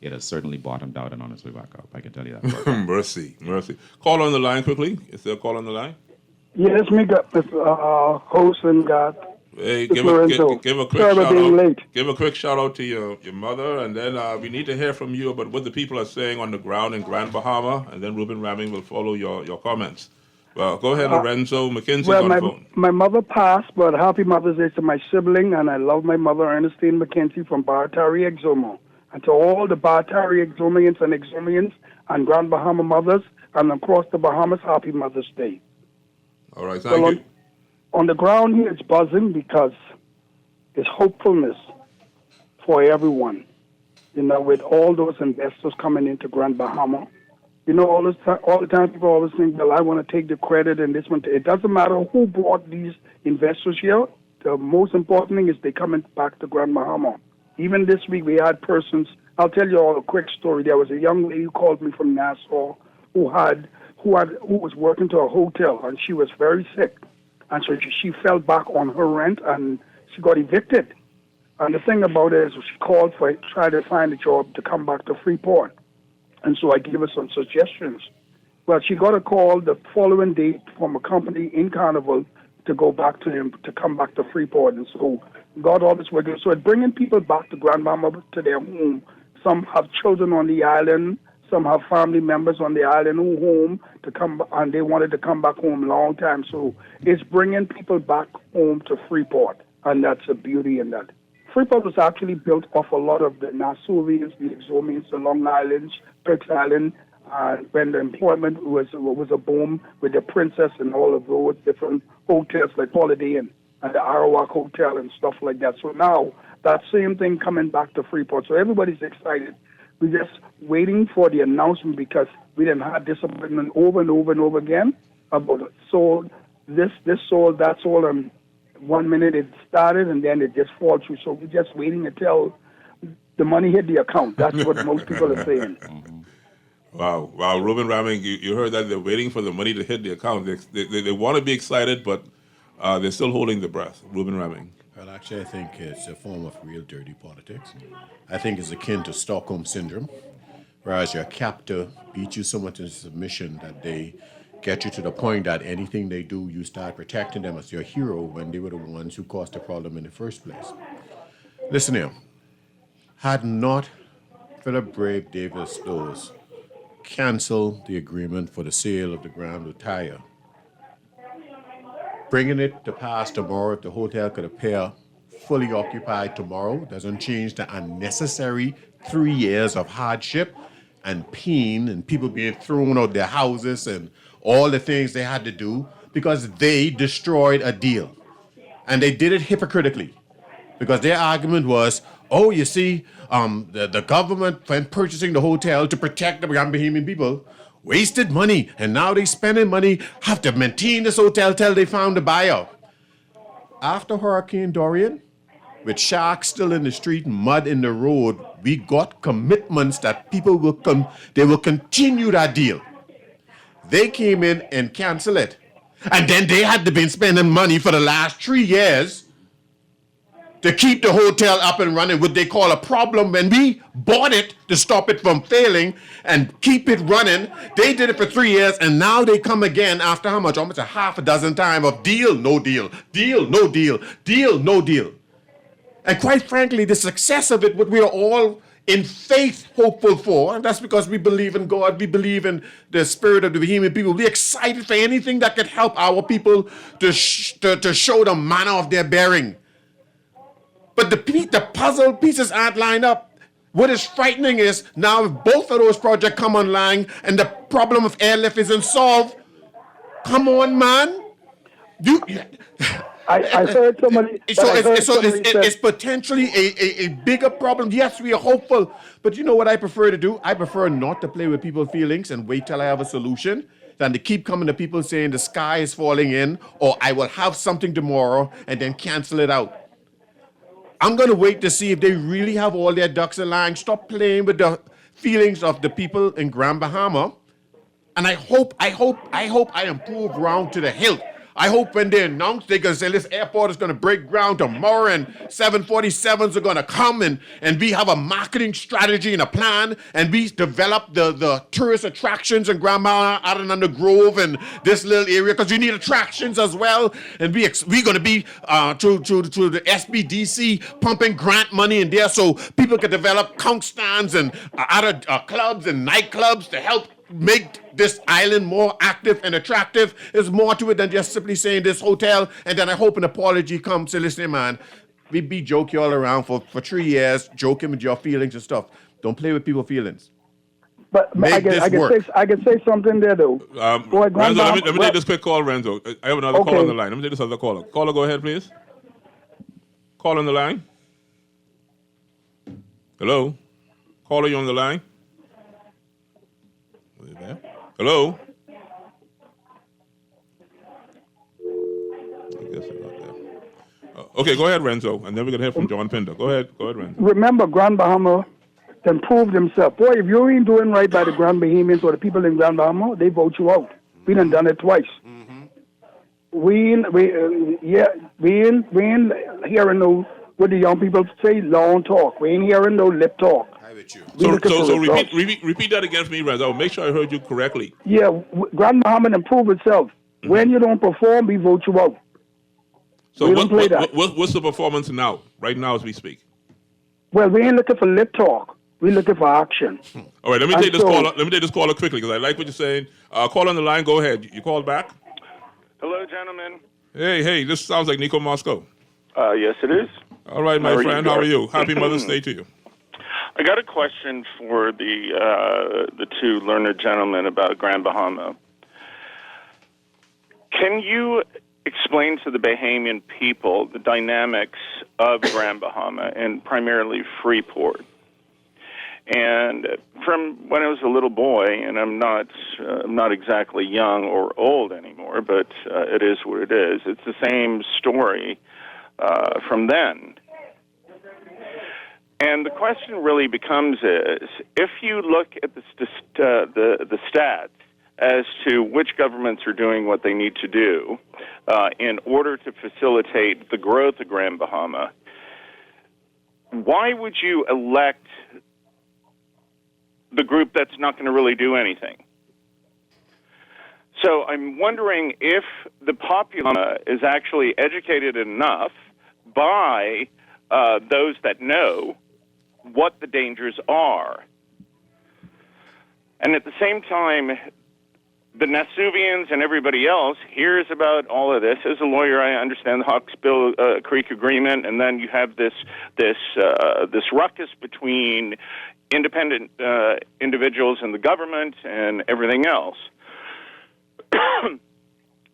It has certainly bottomed out and on its way back up. I can tell you that. Mercy. Call on the line quickly. Is there a call on the line? Yes, me got Mr. Host and got Hey, give a quick shout out. late. Give a quick shout out to your mother, and then we need to hear from you about what the people are saying on the ground in Grand Bahama, and then Ruben Ramming will follow your comments. Well, go ahead, Lorenzo. McKenzie's on the phone. My mother passed, but happy Mother's Day to my sibling, and I love my mother, Ernestine McKenzie from Bartari Exomo. And to all the Bartari Exomians and Exomians and Grand Bahama mothers and across the Bahamas, happy Mother's Day. All right, thank you. On the ground here, it's buzzing because it's hopefulness for everyone. You know, with all those investors coming into Grand Bahama, you know, all the time people always think, well, I want to take the credit and this one. It doesn't matter who brought these investors here. The most important thing is they coming back to Grand Bahama. Even this week, we had persons. I'll tell you all a quick story. There was a young lady who called me from Nassau who was working to a hotel, and she was very sick. And so she fell back on her rent, and she got evicted. And the thing about it is she called for try to find a job to come back to Freeport. And so I gave her some suggestions. Well, she got a call the following day from a company in Carnival to go back to him, to come back to Freeport. And so God always working. So it's bringing people back to Grand Bahama to their home. Some have children on the island. Some have family members on the island who home to come, and they wanted to come back home a long time. So it's bringing people back home to Freeport, and that's a beauty in that. Freeport was actually built off a lot of the Nassauians, the Exomians, the Long Islands, Turks Island, when the employment was a boom with the Princess and all of those different hotels like Holiday Inn and the Arawak Hotel and stuff like that. So now that same thing coming back to Freeport. So everybody's excited. We're just waiting for the announcement because we didn't have disappointment over and over and over again about it. So this sold, that sold, and 1 minute it started and then it just falls through. So we're just waiting until the money hit the account. That's what most people are saying. Wow, Ruben Ramming, you heard that they're waiting for the money to hit the account. They want to be excited, but they're still holding their breath. Ruben Ramming. Well, actually, I think it's a form of real dirty politics. I think it's akin to Stockholm Syndrome, whereas your captor beats you so much into submission that they get you to the point that anything they do, you start protecting them as your hero when they were the ones who caused the problem in the first place. Listen here. Had not Philip Bragg Davis Stowes canceled the agreement for the sale of the Grand Retire, bringing it to pass tomorrow, if the hotel could appear fully occupied tomorrow, doesn't change the unnecessary 3 years of hardship and pain and people being thrown out their houses and all the things they had to do because they destroyed a deal. And they did it hypocritically because their argument was, oh, you see, the government, when purchasing the hotel to protect the Grand Bahamian people, wasted money, and now they spending money, have to maintain this hotel till they found a buyer. After Hurricane Dorian, with sharks still in the street, mud in the road, we got commitments that people will continue that deal. They came in and canceled it. And then they had to be spending money for the last 3 years to keep the hotel up and running, what they call a problem. When we bought it to stop it from failing and keep it running, they did it for 3 years, and now they come again after how much? Almost a half a dozen times of deal, no deal, deal, no deal, deal, no deal. And quite frankly, the success of it, what we are all in faith hopeful for, and that's because we believe in God, we believe in the spirit of the Bahamian people. We're excited for anything that could help our people to show the manner of their bearing. But the puzzle pieces aren't lined up. What is frightening is now if both of those projects come online and the problem of airlift isn't solved, come on, man. I heard somebody. It's potentially a bigger problem. Yes, we are hopeful, but you know what I prefer to do? I prefer not to play with people's feelings and wait till I have a solution than to keep coming to people saying the sky is falling in or I will have something tomorrow and then cancel it out. I'm going to wait to see if they really have all their ducks in line. Stop playing with the feelings of the people in Grand Bahama. And I hope I improve ground to the hilt. I hope when they announce they're going to say this airport is going to break ground tomorrow and 747s are going to come and we have a marketing strategy and a plan and we develop the tourist attractions in Grand Bahama, Adenanda Grove and this little area because you need attractions as well. And we're going to be to the SBDC pumping grant money in there so people can develop count stands and other clubs and nightclubs to help make this island more active and attractive. There's more to it than just simply saying this hotel, and then I hope an apology comes. Say, listen, man, we be joke you all around for 3 years, joking with your feelings and stuff. Don't play with people's feelings. But I can say something there, though. Renzo, let me take this quick call, Renzo. I have another call on the line. Let me take this other caller. Caller, go ahead, please. Call on the line. Hello? Caller, you on the line? Hello? I guess they're not there. Okay, go ahead, Renzo, and then we're going to hear from John Pinder. Go ahead, Renzo. Remember, Grand Bahama improved himself. Boy, if you ain't doing right by the Grand Bahamians or the people in Grand Bahama, they vote you out. We done it twice. Mm-hmm. We ain't hearing no, what the young people say, long talk. We ain't hearing no lip talk. So repeat that again for me, Renzo. Make sure I heard you correctly. Yeah, Grand Bahama improved itself. Mm-hmm. When you don't perform, we vote you out. So what's the performance now, right now as we speak? Well, we ain't looking for lip talk. We're looking for action. All right, let me take this caller quickly because I like what you're saying. Call on the line. Go ahead. You called back? Hello, gentlemen. Hey, this sounds like Nico Moscow. Yes, it is. All right, my friend. How are you? Happy Mother's Day to you. I got a question for the two learned gentlemen about Grand Bahama. Can you explain to the Bahamian people the dynamics of Grand Bahama and primarily Freeport? And from when I was a little boy, and I'm not exactly young or old anymore, but it is what it is. It's the same story from then. And the question really becomes is, if you look at the stats as to which governments are doing what they need to do in order to facilitate the growth of Grand Bahama, why would you elect the group that's not going to really do anything? So I'm wondering if the populace is actually educated enough by those that know what the dangers are. And at the same time, the Nasuvians and everybody else hears about all of this. As a lawyer, I understand the Hawksbill Creek Agreement, and then you have this ruckus between independent individuals and the government and everything else.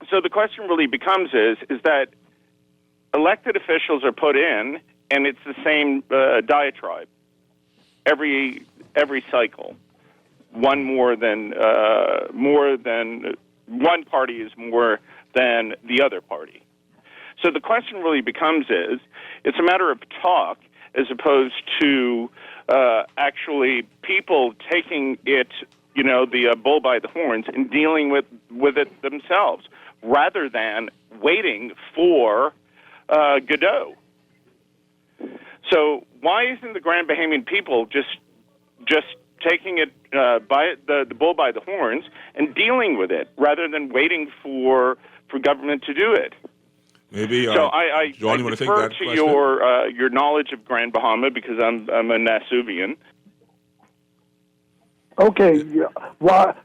So the question really becomes is that elected officials are put in, and it's the same diatribe every cycle. One one party is more than the other party. So the question really becomes is, it's a matter of talk as opposed to actually people taking it, the bull by the horns and dealing with it themselves, rather than waiting for Godot. So why isn't the Grand Bahamian people just taking it by the bull by the horns and dealing with it rather than waiting for government to do it? Maybe. So I John, you want to take refer that to question? your knowledge of Grand Bahama because I'm a Nasuvian, Okay, yeah. Well,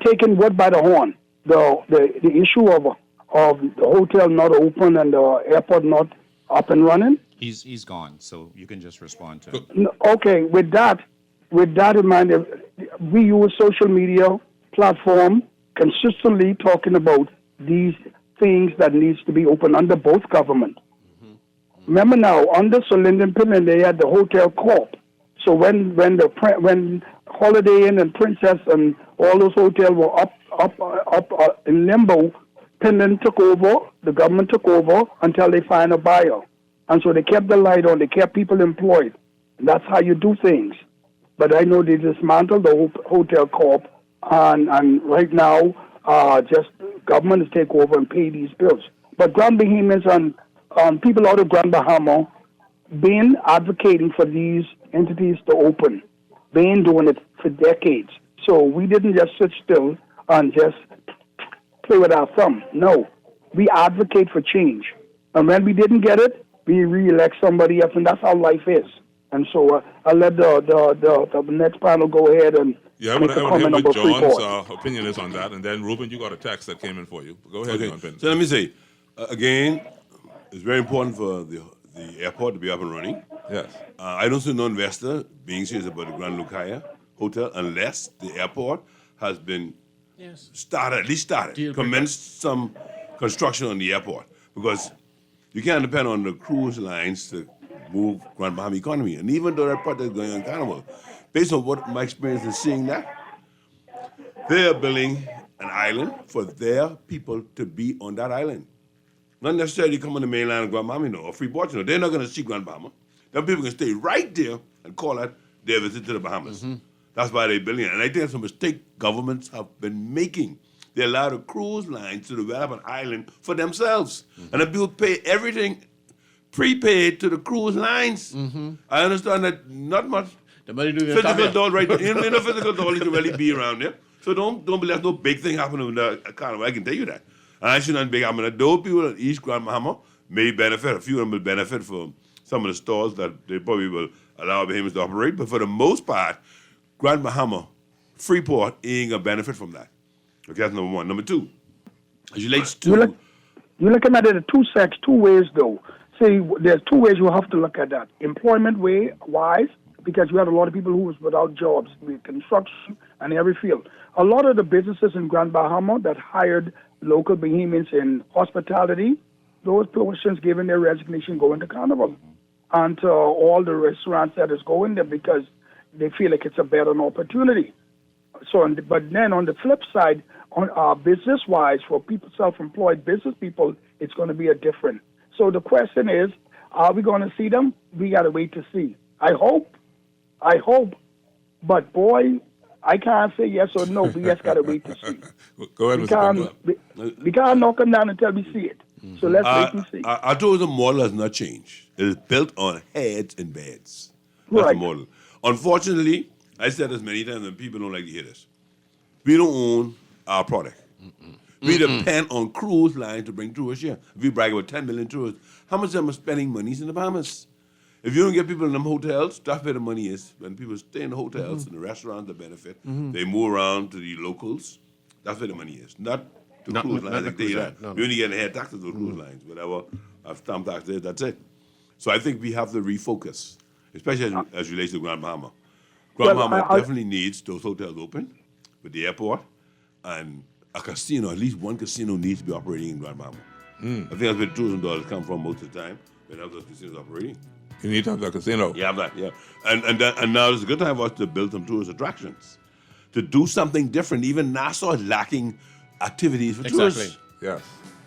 taking what by the horn? The issue of the hotel not open and the airport not up and running. He's gone, so you can just respond to him. No, okay, with that in mind, we use social media platform consistently talking about these things that needs to be open under both government. Remember now, under Sir Lyndon Pinland, they had the Hotel Corp. So when Holiday Inn and Princess and all those hotels were up in limbo, Pinland took over, the government took over until they find a buyer. And so they kept the light on, they kept people employed. And that's how you do things. But I know they dismantled the Hotel Corp, and right now, just government is take over and pay these bills. But Grand Bahamians and people out of Grand Bahama been advocating for these entities to open. Been doing it for decades. So we didn't just sit still and just play with our thumb. No, we advocate for change. And when we didn't get it, we re-elect somebody else, and that's how life is. And so I'll let the next panel go ahead and I make want a to comment hear about what Freeport. John's opinion is on that, and then Ruben, you got a text that came in for you. Go ahead, Okay. John. So let me say, again, it's very important for the airport to be up and running. Yes. I don't see no investor being serious about the Grand Lucaya Hotel unless the airport has been commenced some construction on the airport, because you can't depend on the cruise lines to move Grand Bahama economy. And even though that project is going on Carnival, based on what my experience is seeing that, they are building an island for their people to be on that island. Not necessarily come on the mainland of Grand Bahama, or Freeport. They're not going to see Grand Bahama. Then people can stay right there and call that their visit to the Bahamas. That's why they're building it. And I think that's a mistake governments have been making. They allow the cruise lines to develop an island for themselves. And the people pay everything prepaid to the cruise lines. I understand that not much physical doll right there. You know, physical doll can really be around there. So don't believe no big thing happening with the Carnival. I can tell you that. And I shouldn't big happen. Those people in East Grand Bahama may benefit. A few of them will benefit from some of the stores that they probably will allow Bahamians to operate. But for the most part, Grand Bahama, Freeport ain't gonna benefit from that. Okay, that's number one. Number two, as relates to You're looking at it two ways though. See, there's two ways you have to look at that. Employment wise, because you had a lot of people who was without jobs with construction and every field. A lot of the businesses in Grand Bahama that hired local Bahamians in hospitality, those persons given their resignation going to Carnival. And to all the restaurants that is going there because they feel like it's a better opportunity. So, but then on the flip side, on business-wise, for people, self-employed business people, it's going to be a different. So the question is, are we going to see them? We got to wait to see. I hope. But boy, I can't say yes or no. We just got to wait to see. Go ahead, Mr. We can't knock them down until we see it. So let's wait and see. Our tourism model has not changed. It is built on heads and beds. That's the model. Unfortunately, I said this many times and people don't like to hear this. We don't own our product. We depend on cruise lines to bring tourists here. If we brag about 10 million tourists, how much of them are spending monies in the Bahamas? If you don't get people in them hotels, that's where the money is. When people stay in the hotels and the restaurants, the benefit, they move around to the locals. That's where the money is. Not the cruise lines. Like you only get head taxes to cruise lines. Whatever stamp tax is, that's it. So I think we have to refocus, especially as relates to Grand Bahama. Grand Bahama definitely needs those hotels open with the airport and a casino. At least one casino needs to be operating in Grand Bahama. I think that's where the tourism dollars come from most of the time. When have those casinos operating. You need to have that casino. Yeah, have that. Yeah, and now it's a good time for us to build some tourist attractions, to do something different. Even Nassau is lacking activities for tourists. Yes.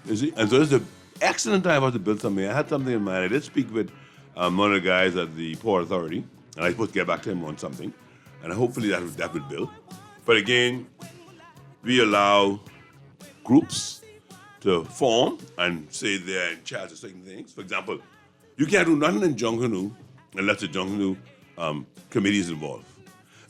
You see, and so it's an excellent time for us to build something. I had something in mind. I did speak with one of the guys at the Port Authority, and I was supposed to get back to him on something, and hopefully that will build. But again, we allow groups to form and say they're in charge of certain things. For example, you can't do nothing in Junkanoo unless the Junkanoo committee is involved.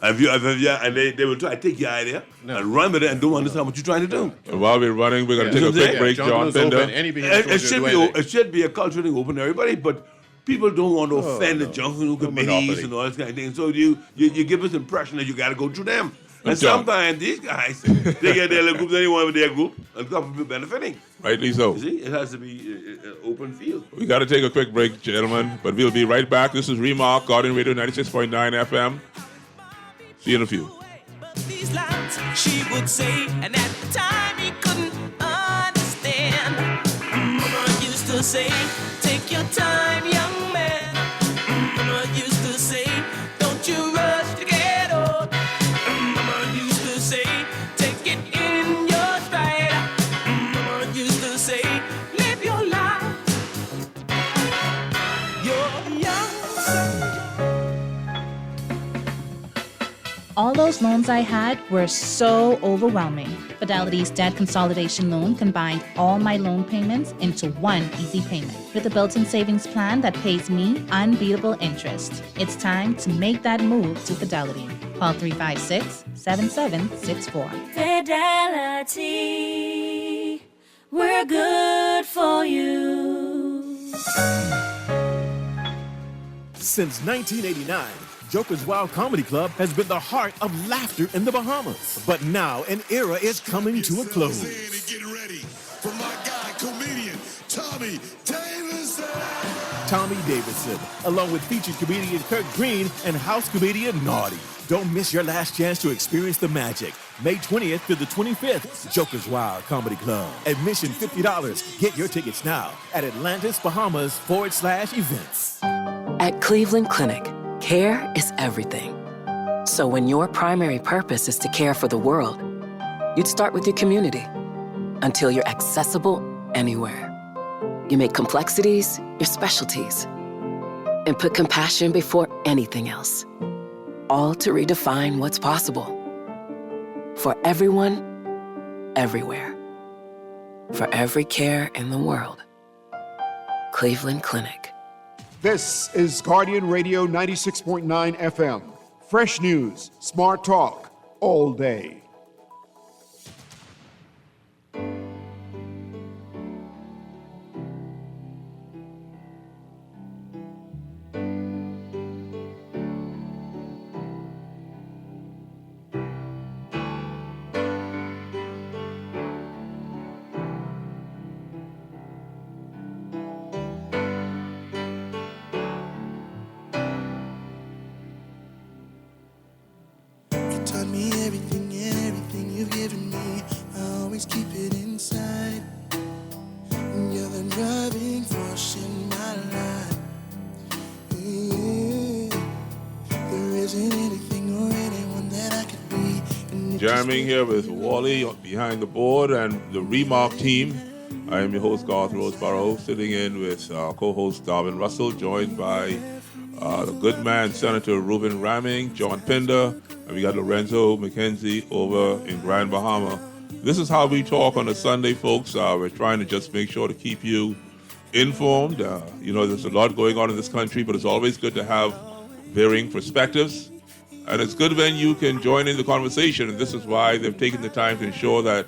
And they will try to take your idea and run with it and don't understand what you're trying to do. And while we're running, we're going to take a quick break, John Bender. It should be a cultural thing open to everybody, but people don't want to offend the Junkanoo committees and all this kind of thing. So you give us the impression that you got to go through them. And sometimes these guys, they get their little group, they want with their group, and couple people benefiting. Rightly so. You see, it has to be open field. We got to take a quick break, gentlemen, but we'll be right back. This is Remark, Garden Radio 96.9 FM. See you in a few. These lines she would say, and at the time he couldn't understand. Mama used to say, take your time, young man. Mama used to say, don't you rush to get old. Mama used to say, take it in your stride. Mama used to say, live your life. You're young. All those loans I had were so overwhelming. Fidelity's debt consolidation loan combined all my loan payments into one easy payment with a built-in savings plan that pays me unbeatable interest. It's time to make that move to Fidelity. Call 356-7764. Fidelity, we're good for you. Since 1989, Joker's Wild Comedy Club has been the heart of laughter in the Bahamas. But now an era is coming to a close. Get ready for my guy, comedian Tommy Davidson. Tommy Davidson, along with featured comedian Kirk Green and house comedian Naughty. Don't miss your last chance to experience the magic. May 20th to the 25th, Joker's Wild Comedy Club. Admission $50. Get your tickets now at Atlantis, Bahamas /events. At Cleveland Clinic, care is everything. So when your primary purpose is to care for the world, you'd start with your community until you're accessible anywhere. You make complexities your specialties and put compassion before anything else, all to redefine what's possible for everyone, everywhere, for every care in the world. Cleveland Clinic. This is Guardian Radio 96.9 FM. Fresh news, smart talk, all day. Jamming here with Wally behind the board and the Remark team. I am your host, Garth Roseboro, sitting in with our co-host, Darwin Russell, joined by the good man, Senator Reuben Ramming, John Pinder, and we got Lorenzo McKenzie over in Grand Bahama. This is how we talk on a Sunday, folks. We're trying to just make sure to keep you informed. There's a lot going on in this country, but it's always good to have varying perspectives. And it's good when you can join in the conversation, and this is why they've taken the time to ensure that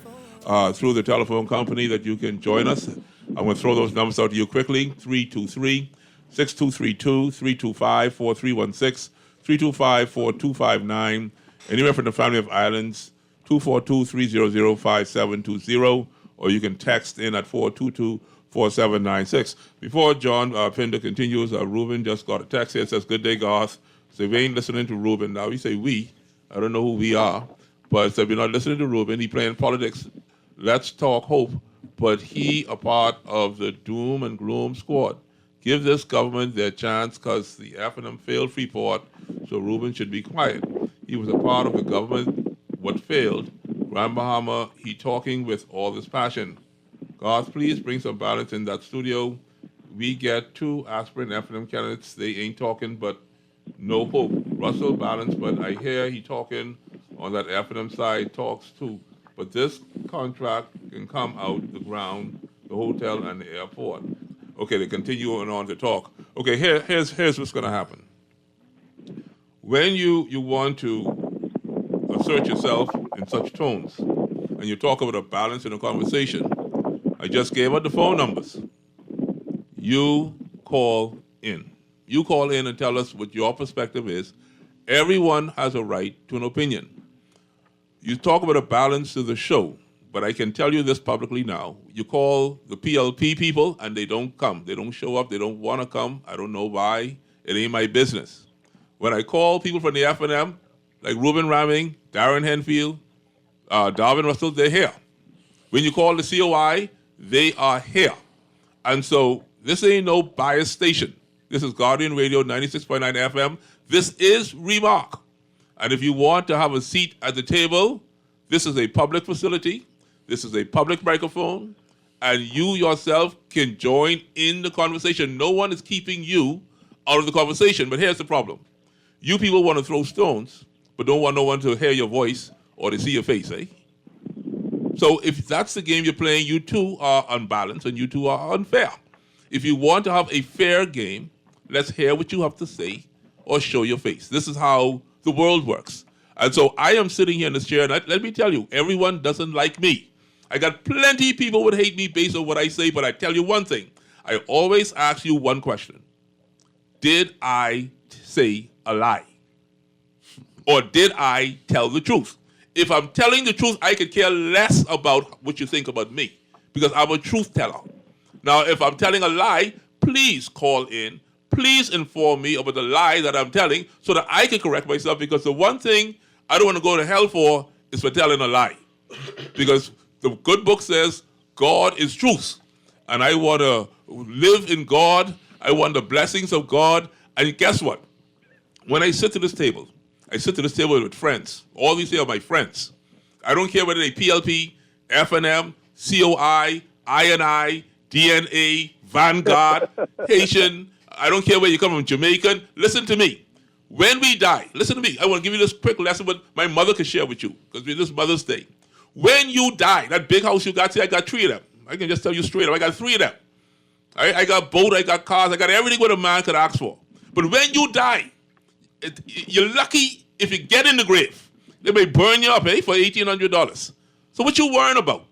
through the telephone company that you can join us. I'm going to throw those numbers out to you quickly. 323-6232, 325-4316, 325-4259. Anywhere from the family of islands, 242-300-5720, or you can text in at 422-4796. Before John Pinder continues, Reuben just got a text here. It says, "Good day, Garth. So we ain't listening to Reuben." Now we say we. I don't know who we are. But so we're not listening to Reuben. He playing politics. Let's talk hope. But he a part of the doom and gloom squad. Give this government their chance because the F&M failed Freeport. So Reuben should be quiet. He was a part of the government. What failed? Grand Bahama, he talking with all this passion. Garth, please bring some balance in that studio. We get two aspirin F&M candidates. They ain't talking, but no hope. Russell balance, but I hear he talking on that F&M side, talks too. But this contract can come out the ground, the hotel and the airport. Okay, they continue on to talk. Okay, here's what's going to happen. When you want to assert yourself in such tones, and you talk about a balance in a conversation, I just gave out the phone numbers. You call in. You call in and tell us what your perspective is. Everyone has a right to an opinion. You talk about a balance to the show, but I can tell you this publicly now. You call the PLP people and they don't come. They don't show up. They don't want to come. I don't know why. It ain't my business. When I call people from the F&M, like Ruben Ramming, Darren Henfield, Darvin Russell, they're here. When you call the COI, they are here. And so this ain't no biased station. This is Guardian Radio 96.9 FM. This is Remark. And if you want to have a seat at the table, this is a public facility. This is a public microphone. And you yourself can join in the conversation. No one is keeping you out of the conversation. But here's the problem. You people want to throw stones, but don't want no one to hear your voice or to see your face, eh? So if that's the game you're playing, you two are unbalanced and you two are unfair. If you want to have a fair game, let's hear what you have to say or show your face. This is how the world works. And so I am sitting here in this chair, and let me tell you, everyone doesn't like me. I got plenty of people would hate me based on what I say, but I tell you one thing. I always ask you one question. Did I say a lie? Or did I tell the truth? If I'm telling the truth, I could care less about what you think about me because I'm a truth teller. Now, if I'm telling a lie, please call in. Please inform me about the lie that I'm telling so that I can correct myself, because the one thing I don't want to go to hell for is for telling a lie. Because the good book says God is truth. And I want to live in God. I want the blessings of God. And guess what? When I sit to this table, I sit to this table with friends. All these here are my friends. I don't care whether they PLP, F&M, COI, INI, DNA, Vanguard, Haitian. I don't care where you come from, Jamaican. Listen to me. When we die, listen to me. I want to give you this quick lesson what my mother can share with you, because this is Mother's Day. When you die, that big house you got, see, I got 3 of them. I can just tell you straight up, I got 3 of them. I got boat, I got cars, I got everything what a man could ask for. But when you die, you're lucky if you get in the grave. They may burn you up, for $1,800. So what you worrying about?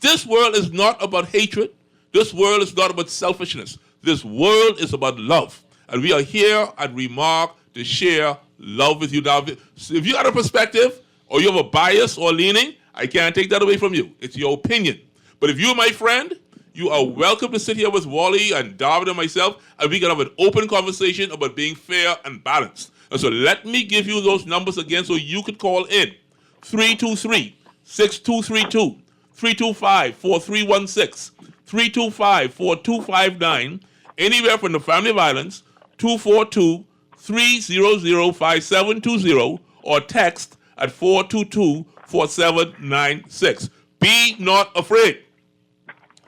This world is not about hatred. This world is not about selfishness. This world is about love. And we are here at Remark to share love with you. Now, if you got a perspective or you have a bias or leaning, I can't take that away from you. It's your opinion. But if you're my friend, you are welcome to sit here with Wally and David and myself, and we can have an open conversation about being fair and balanced. And so let me give you those numbers again so you could call in. 323-6232, 325-4316, 325-4259, anywhere from the family violence, 242-300-5720, or text at 422-4796. Be not afraid.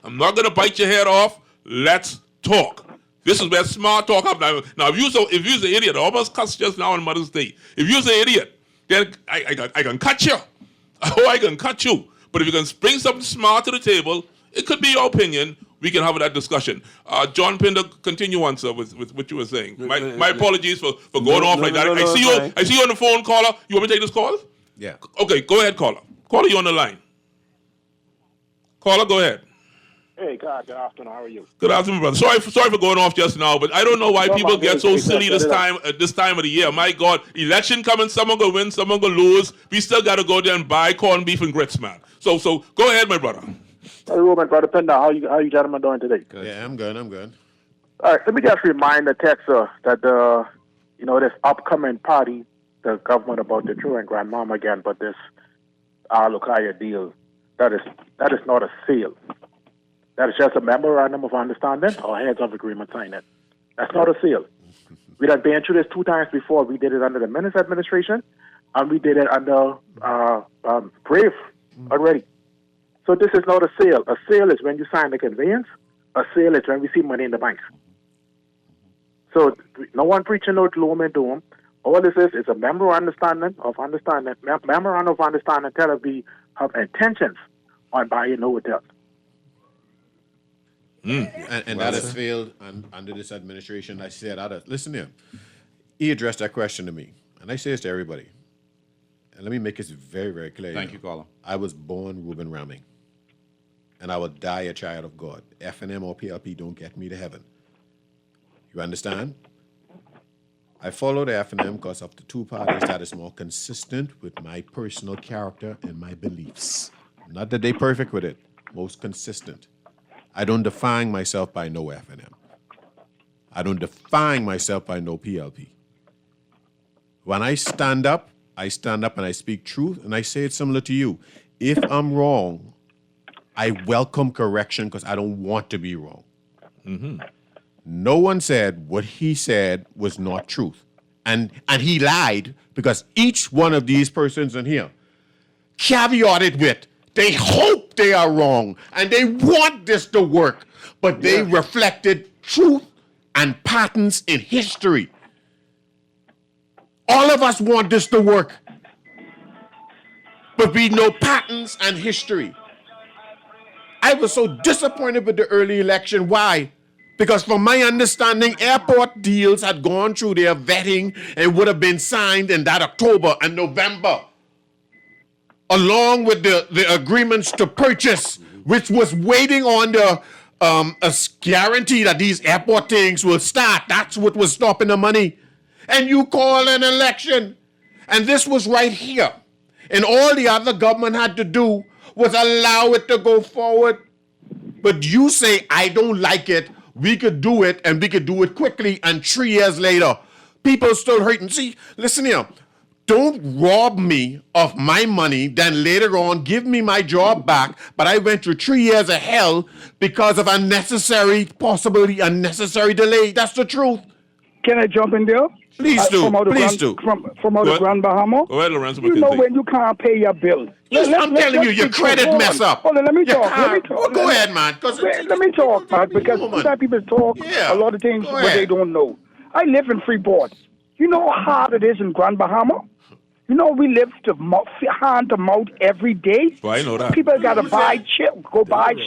I'm not going to bite your head off. Let's talk. This is where smart talk happens. Now, if you're an idiot, I almost cussed just now on Mother's Day. If you're an idiot, then I can cut you. Oh, I can cut you. But if you can bring something smart to the table, it could be your opinion. We can have that discussion. John Pinder, continue on, sir, with what you were saying. My apologies for going off like that. I see you on the phone, caller. You want me to take this call? Yeah. Okay, go ahead, caller. Caller, you on the line. Caller, go ahead. Hey, God, good afternoon. How are you? Good afternoon, brother. Sorry for going off just now, but I don't know why people get so silly this time of the year. My God, election coming, someone gonna win, someone gonna lose. We still gotta go there and buy corned beef and grits, man. So go ahead, my brother. Hey, Ruben, brother Pender, how you gentlemen doing today? Good. Yeah, I'm good. All right, let me just remind the texter that this upcoming party, the government about the true and grandmama again, but this Lukaya deal, that is not a sale. That is just a memorandum of understanding or heads of agreement signed. That's not a sale. We have been through this 2 times before. We did it under the Minister administration, and we did it under Brave already. So this is not a sale. A sale is when you sign the conveyance. A sale is when we see money in the banks. So no one preaching no gloom and doom. All this is a memorandum of understanding. Memorandum of understanding tell us we have intentions on buying no hotels. And that has failed under this administration. I said, listen here. He addressed that question to me, and I say this to everybody. And let me make this very, very clear. Thank you, caller. I was born Ruben Ramming, and I will die a child of God. F&M or PLP don't get me to heaven. You understand? I follow the F&M because of the two parties that is more consistent with my personal character and my beliefs. Not that they perfect with it, most consistent. I don't define myself by no F&M. I don't define myself by no PLP. When I stand up and I speak truth, and I say it similar to you. If I'm wrong, I welcome correction because I don't want to be wrong. Mm-hmm. No one said what he said was not truth. And he lied because each one of these persons in here caveated with, they hope they are wrong and they want this to work, but they reflected truth and patterns in history. All of us want this to work, but we know patterns and history. I was so disappointed with the early election. Why? Because from my understanding, airport deals had gone through their vetting and would have been signed in that October and November, along with the agreements to purchase, which was waiting on the a guarantee that these airport things will start. That's what was stopping the money. And you call an election. And this was right here. And all the other government had to do was allow it to go forward. But you say, I don't like it. We could do it, and we could do it quickly. And 3 years later, people still hurting. See, listen here. Don't rob me of my money, then later on give me my job back. But I went through 3 years of hell because of possibly unnecessary delay. That's the truth. Can I jump in there? Please do. Please do. From out of Grand Bahama. Go ahead, Lorenzo. You know when you can't pay your bill. I'm telling you, your credit mess up. Hold on, let me talk. Well, go ahead, man. Let me talk, man, because sometimes people talk a lot of things what they don't know. I live in Freeport. You know how hard it is in Grand Bahama? You know, we live hand to mouth every day. Well, I know that. People got to buy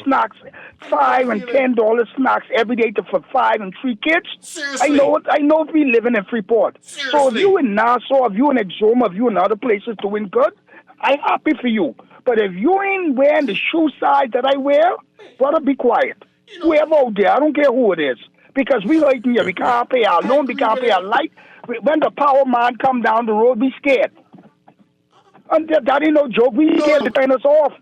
snacks, $5 and $10 snacks every day for 5 and 3 kids. Seriously. I know if we living in Freeport. Seriously. So if you in Nassau, if you in Exuma, if you in other places doing good, I'm happy for you. But if you ain't wearing the shoe size that I wear, brother, be quiet. Whoever out there, I don't care who it is. Because we hurting here. We can't pay our loan, we can't pay our light. When the power man come down the road, we scared. And that ain't no joke. We scared to turn us off.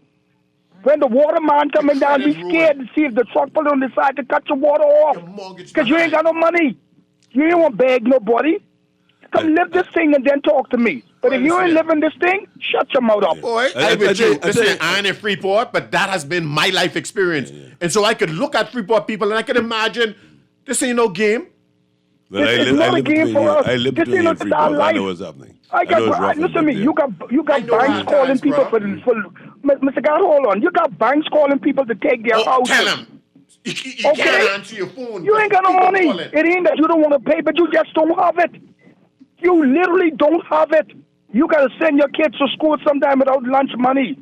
When the water man coming down, we scared to see if the truck pull on the side to cut your water off. Because you ain't got no money. You ain't want to beg nobody. Come live this thing and then talk to me. But if you ain't living this thing, shut your mouth up. Boy, I ain't in Freeport, but that has been my life experience. And so I could look at Freeport people and I could imagine this ain't no game. Well, I live between here in Freeport. I know what's happening. Listen to me. You got banks calling people for Mr. God, hold on. You got banks calling people to take their houses. Tell them. You can't answer your phone. You ain't got no money. It ain't that you don't want to pay, but you just don't have it. You literally don't have it. You got to send your kids to school sometime without lunch money.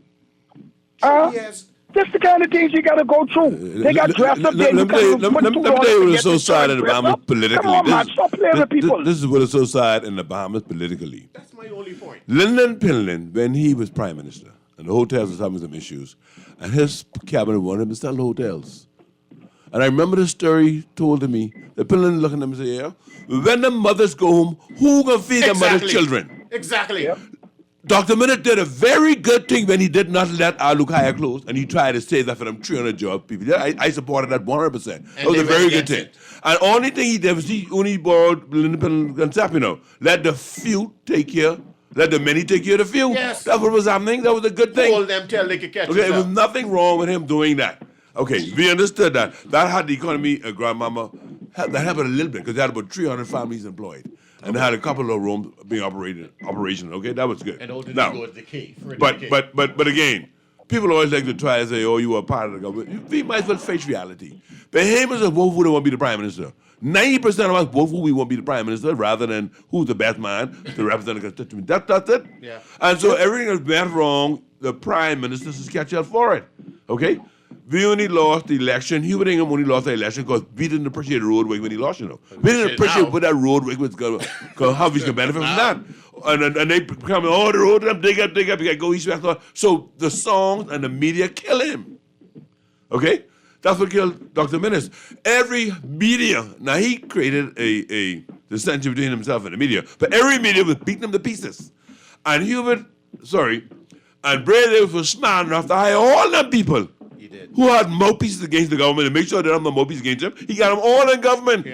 Yes. That's the kind of things you got to go through. They got dressed up there. Let me tell you what's so sad in the Bahamas politically. Come on, man. Stop playing with people. This is what is so sad in the Bahamas politically. That's my only point. Lyndon Pinland, when he was prime minister, and the hotels was having some issues, and his cabinet wanted him to sell the hotels. And I remember the story told to me that Pinland looking at him and said, yeah, when the mothers go home, who gonna feed the mother's children? Exactly. Yep. Dr. Minute did a very good thing when he did not let Alukaya close, and he tried to say that for them 300 job people. I supported that 100%. That was a very good thing. And only thing he did was he only borrowed Lyndon concept, let the few take care, let the many take care of the few. Yes. That's what was happening. That was a good thing. All them till they could catch Okay, us there was up. nothing wrong with him doing that. Okay, we understood that. That had the economy, grandmama, that happened a little bit because they had about 300 families employed. And they had a couple of rooms being operational. Okay, that was good. And all the now, go decay. But again, people always like to try and say, "Oh, you are part of the government." We might as well face reality. Behemoths of both who don't want to be the prime minister. 90% of us both who we want to be the prime minister, rather than who's the best man to represent the constituency. That's it. Yeah. And so everything that's went wrong, the prime minister is catch up for it. Okay. We only lost the election. Hugh Bingham only lost the election because we didn't appreciate the roadway when he lost, We didn't appreciate what that roadway was going to, how we can benefit from that. And they come, the road, dig up, you got to go east, west. So the songs and the media kill him. Okay? That's what killed Dr. Minnis. Every media, now he created a dissension between himself and the media, but every media was beating him to pieces. And and Bray Davis was smart enough to hire all them people who had mouthpieces against the government and make sure they don't have no mouthpieces against him. He got them all in government.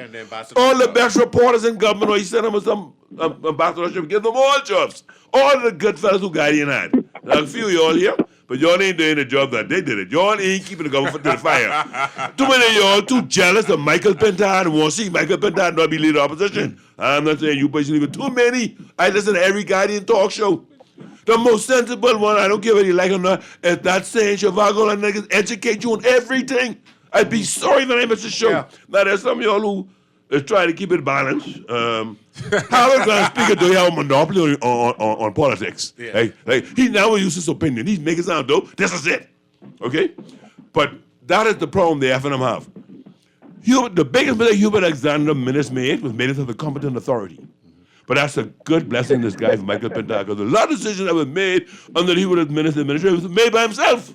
All the best reporters in government, or he sent them with some ambassadorship, give them all jobs. All the good fellas who Guardian had. Now, a few of y'all here, but y'all ain't doing the job that they did it. Y'all ain't keeping the government to the fire. Too many of y'all too jealous of Michael Pentard and want to see Michael Pentard not be leader of opposition. I'm not saying you personally, but too many. I listen to every Guardian talk show. The most sensible one, I don't care whether you like it or not, is that saying Shivago and niggas educate you on everything. I'd be sorry if I missed the show. Yeah. Now, there's some of y'all who is trying to keep it balanced. Howard Grant Speaker do have a monopoly on politics. Yeah. Like, he never uses his opinion. He's making it sound dope. This is it. Okay? But that is the problem the FNM have. The biggest mistake Hubert Alexander Minnis made was made it to the competent authority. But that's a good blessing, this guy from Michael Pentard, because a lot of decisions that were made under Hubert administration was made by himself.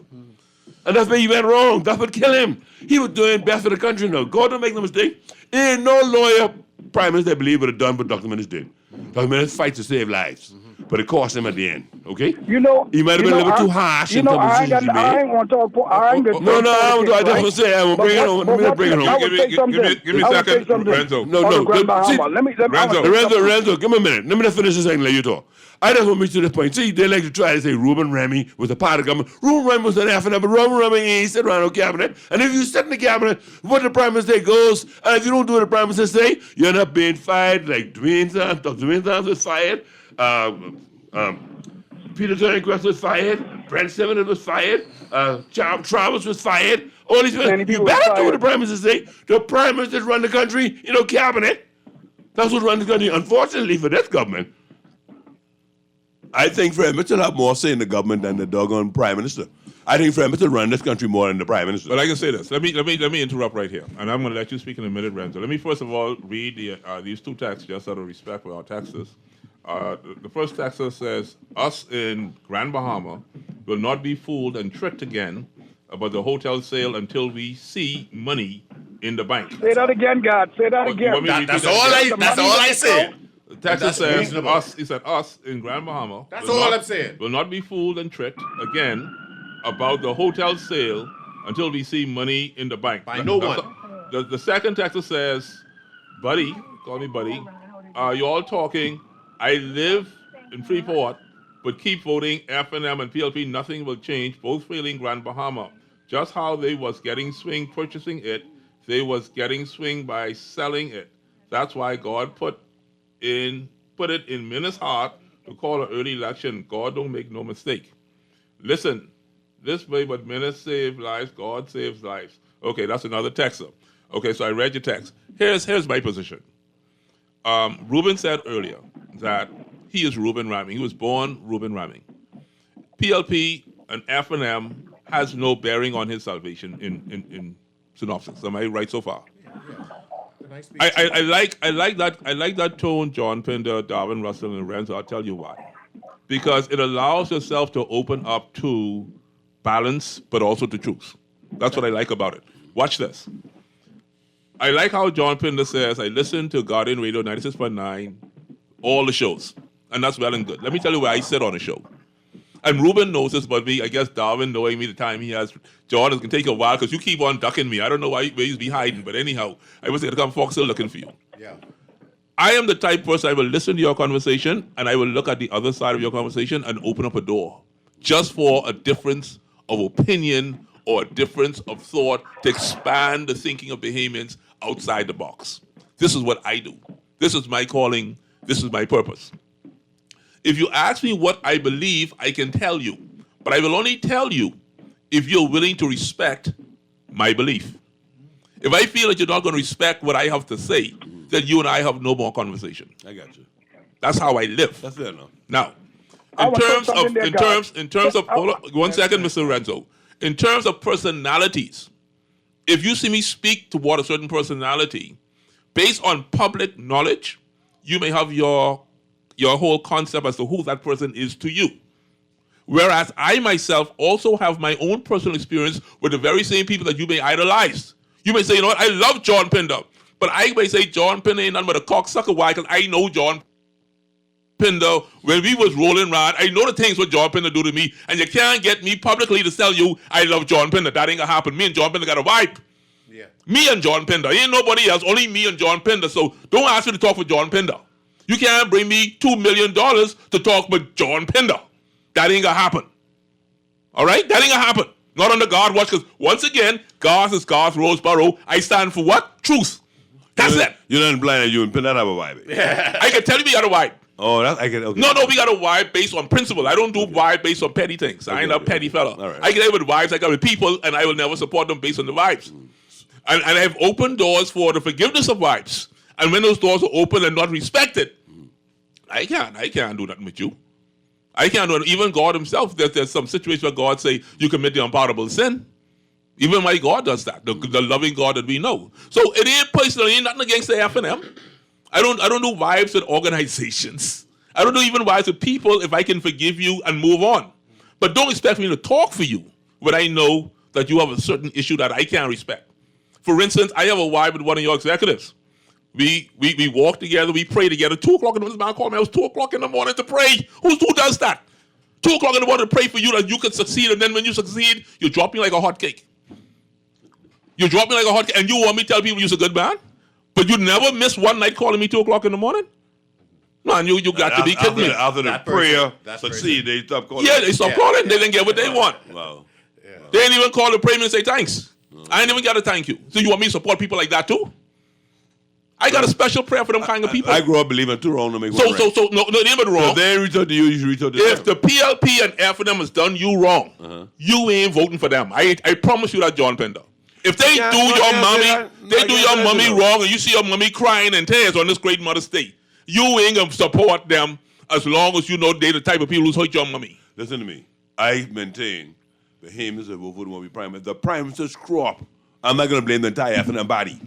And that's where he went wrong. That's what killed him. He was doing best for the country now. God don't make no mistake. Ain't no lawyer, prime minister, I believe, would have done what Dr. Minnis did. Dr. Minnis fights to save lives. But it cost him at the end, okay? You know, he might have been a little bit too harsh in some decisions he made. I ain't want to talk. I just want to say, I'm going to bring it home. Let me bring it home. Give me a second, Renzo. Renzo, give me a minute. Let me just finish this and let you talk. I just want to reach to this point. See, they like to try to say Reuben Remy was a part of government. Reuben Remy was an FNM, but Reuben Remy ain't sitting around no cabinet. And if you sit in the cabinet, what the prime minister goes, and if you don't do what the prime minister say, you end up being fired. Like Dwayne Sanders was fired. Peter Turnquist was fired. Brent Simmons was fired. Travis was fired. All these people. You better do what the prime minister say. The prime minister run the country, cabinet. That's what runs the country. Unfortunately for this government, I think Fred Mitchell have more say in the government than the doggone prime minister. I think Fred Mitchell run this country more than the prime minister. But I can say this. Let me interrupt right here, and I'm going to let you speak in a minute, Renzo. Let me first of all read these two texts just out of respect for our texters. The first texter says, "Us in Grand Bahama will not be fooled and tricked again about the hotel sale until we see money in the bank." Say that again, God. Say that again. That's all I said. The texter says, "Us." He said, "Us in Grand Bahama." That's all I'm saying. Will not be fooled and tricked again about the hotel sale until we see money in the bank. By no one. The second texter says, "Buddy, call me Buddy. You all talking? I live in Freeport, but keep voting FNM and PLP. Nothing will change. Both failing Grand Bahama. Just how they was getting swing purchasing it, they was getting swing by selling it. That's why God put it in Minnis' heart to call an early election. God don't make no mistake. Listen, this way, but Minnis save lives, God saves lives." Okay, that's another texter. Okay, so I read your text. Here's my position. Reuben said earlier that he is Reuben Remy. He was born Reuben Remy. PLP and FNM has no bearing on his salvation in synopsis. Am I right so far? I like that tone, John Pinder, Darwin Russell, and Renzo. I'll tell you why. Because it allows yourself to open up to balance, but also to truth. That's what I like about it. Watch this. I like how John Pinder says, I listen to Guardian Radio 96.9, all the shows. And that's well and good. Let me tell you where I sit on a show. And Reuben knows this about me. I guess Darwin knowing me the time he has. John, it's going to take a while because you keep on ducking me. I don't know where he's be hiding. But anyhow, I was going to come Fox Hill looking for you. Yeah. I am the type of person I will listen to your conversation and I will look at the other side of your conversation and open up a door. Just for a difference of opinion or a difference of thought to expand the thinking of Bahamians outside the box. This is what I do. This is my calling. This is my purpose. If you ask me what I believe, I can tell you. But I will only tell you if you're willing to respect my belief. If I feel that you're not going to respect what I have to say, then you and I have no more conversation. I got you. That's how I live. That's fair enough. Now, in terms of hold on, 1 second, Mr. Renzo. In terms of personalities, if you see me speak toward a certain personality, based on public knowledge, you may have your whole concept as to who that person is to you. Whereas I myself also have my own personal experience with the very same people that you may idolize. You may say, you know what, I love John Pinder. But I may say John Pinder ain't nothing but a cocksucker. Why? Because I know John Pinder, when we was rolling around, I know the things what John Pinder do to me, and you can't get me publicly to tell you I love John Pinder. That ain't gonna happen. Me and John Pinder got a vibe. Yeah. Me and John Pinder. Ain't nobody else, only me and John Pinder. So don't ask me to talk with John Pinder. You can't bring me $2 million to talk with John Pinder. That ain't gonna happen. All right? That ain't gonna happen. Not under God watch, because once again, Garth is Garth Roseboro. I stand for what? Truth. That's it. You're not blind and you and Pinder have a vibe. Yeah. I can tell you we got a vibe. Oh, I can. Okay. No, we got a vibe based on principle. I don't do vibe based on petty things. I ain't a petty fella. All right. I get with vibes. I got with people, and I will never support them based on the vibes. And I've opened doors for the forgiveness of vibes. And when those doors are open and not respected, I can't do nothing with you. I can't do it. Even God himself, there's some situation where God say you commit the unpardonable sin. Even my God does that. The loving God that we know. So it ain't personal. It ain't nothing against the F&M. I don't do vibes with organizations. I don't do even vibes with people if I can forgive you and move on. But don't expect me to talk for you when I know that you have a certain issue that I can't respect. For instance, I have a vibe with one of your executives. We walk together, we pray together. 2 o'clock in the morning, this man called me. It was 2 o'clock in the morning to pray. Who does that? 2 o'clock in the morning to pray for you that you can succeed, and then when you succeed, you drop me like a hot cake. You drop me like a hot cake, and you want me to tell people you're a good man? But you never miss one night calling me 2 o'clock in the morning? Man, you got to be kidding me. After the prayer succeed, they stop calling. Yeah, they stop calling. They didn't get what they want. Wow. They ain't even call to pray me and say thanks. I ain't even got to thank you. So you want me to support people like that too? I got a special prayer for them kind of people. I grew up believing too wrong to make one right. So no, they ain't wrong. If they reach out to you, you should reach out to them. If the PLP and F&M has done you wrong, you ain't voting for them. I promise you that, John Pinder. If they do your mommy wrong, and you see your mommy crying in tears on this great Mother's Day, you ain't gonna support them as long as you know they the type of people who's hurt your mommy. Listen to me. I maintain the hymns that vote will be prime. If the prime minister screw up, I'm not gonna blame the entire F&M body.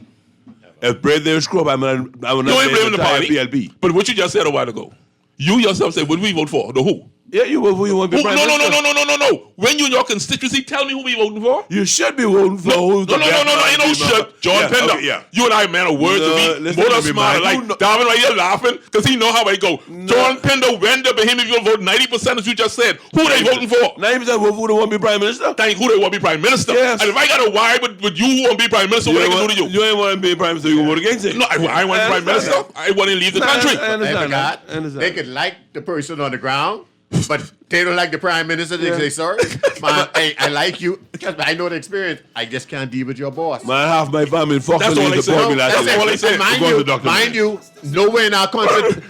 If Brother screw up, I will not blame the entire PLP. But what you just said a while ago, you yourself said, what do we vote for? The who? Yeah, you vote for you want to be prime minister. No. When you and your constituency, tell me who we voting for. You should be voting for who's the best. Ain't no shit. John Pinder. Okay, You and I, man, are words to be more smart. Like, Darwin right here laughing because he know how I go. John Pinder, when the Bahamians going to vote 90%, as you just said, who they voting for? 90% vote who they want to be prime minister. Thank who they want to be prime minister. Yes. And if I got a why with you who want to be prime minister, what I can do to you? You ain't want to be prime minister, you can vote against it. No, I want to be prime minister. I want to leave the country. I understand. They could like the person on the ground, but they don't like the prime minister. They say, sorry, man, hey, I like you. I know the experience. I just can't deal with your boss. Man, half my family in Fox That's all I said. That's all I said. Mind you, nowhere in our constitution.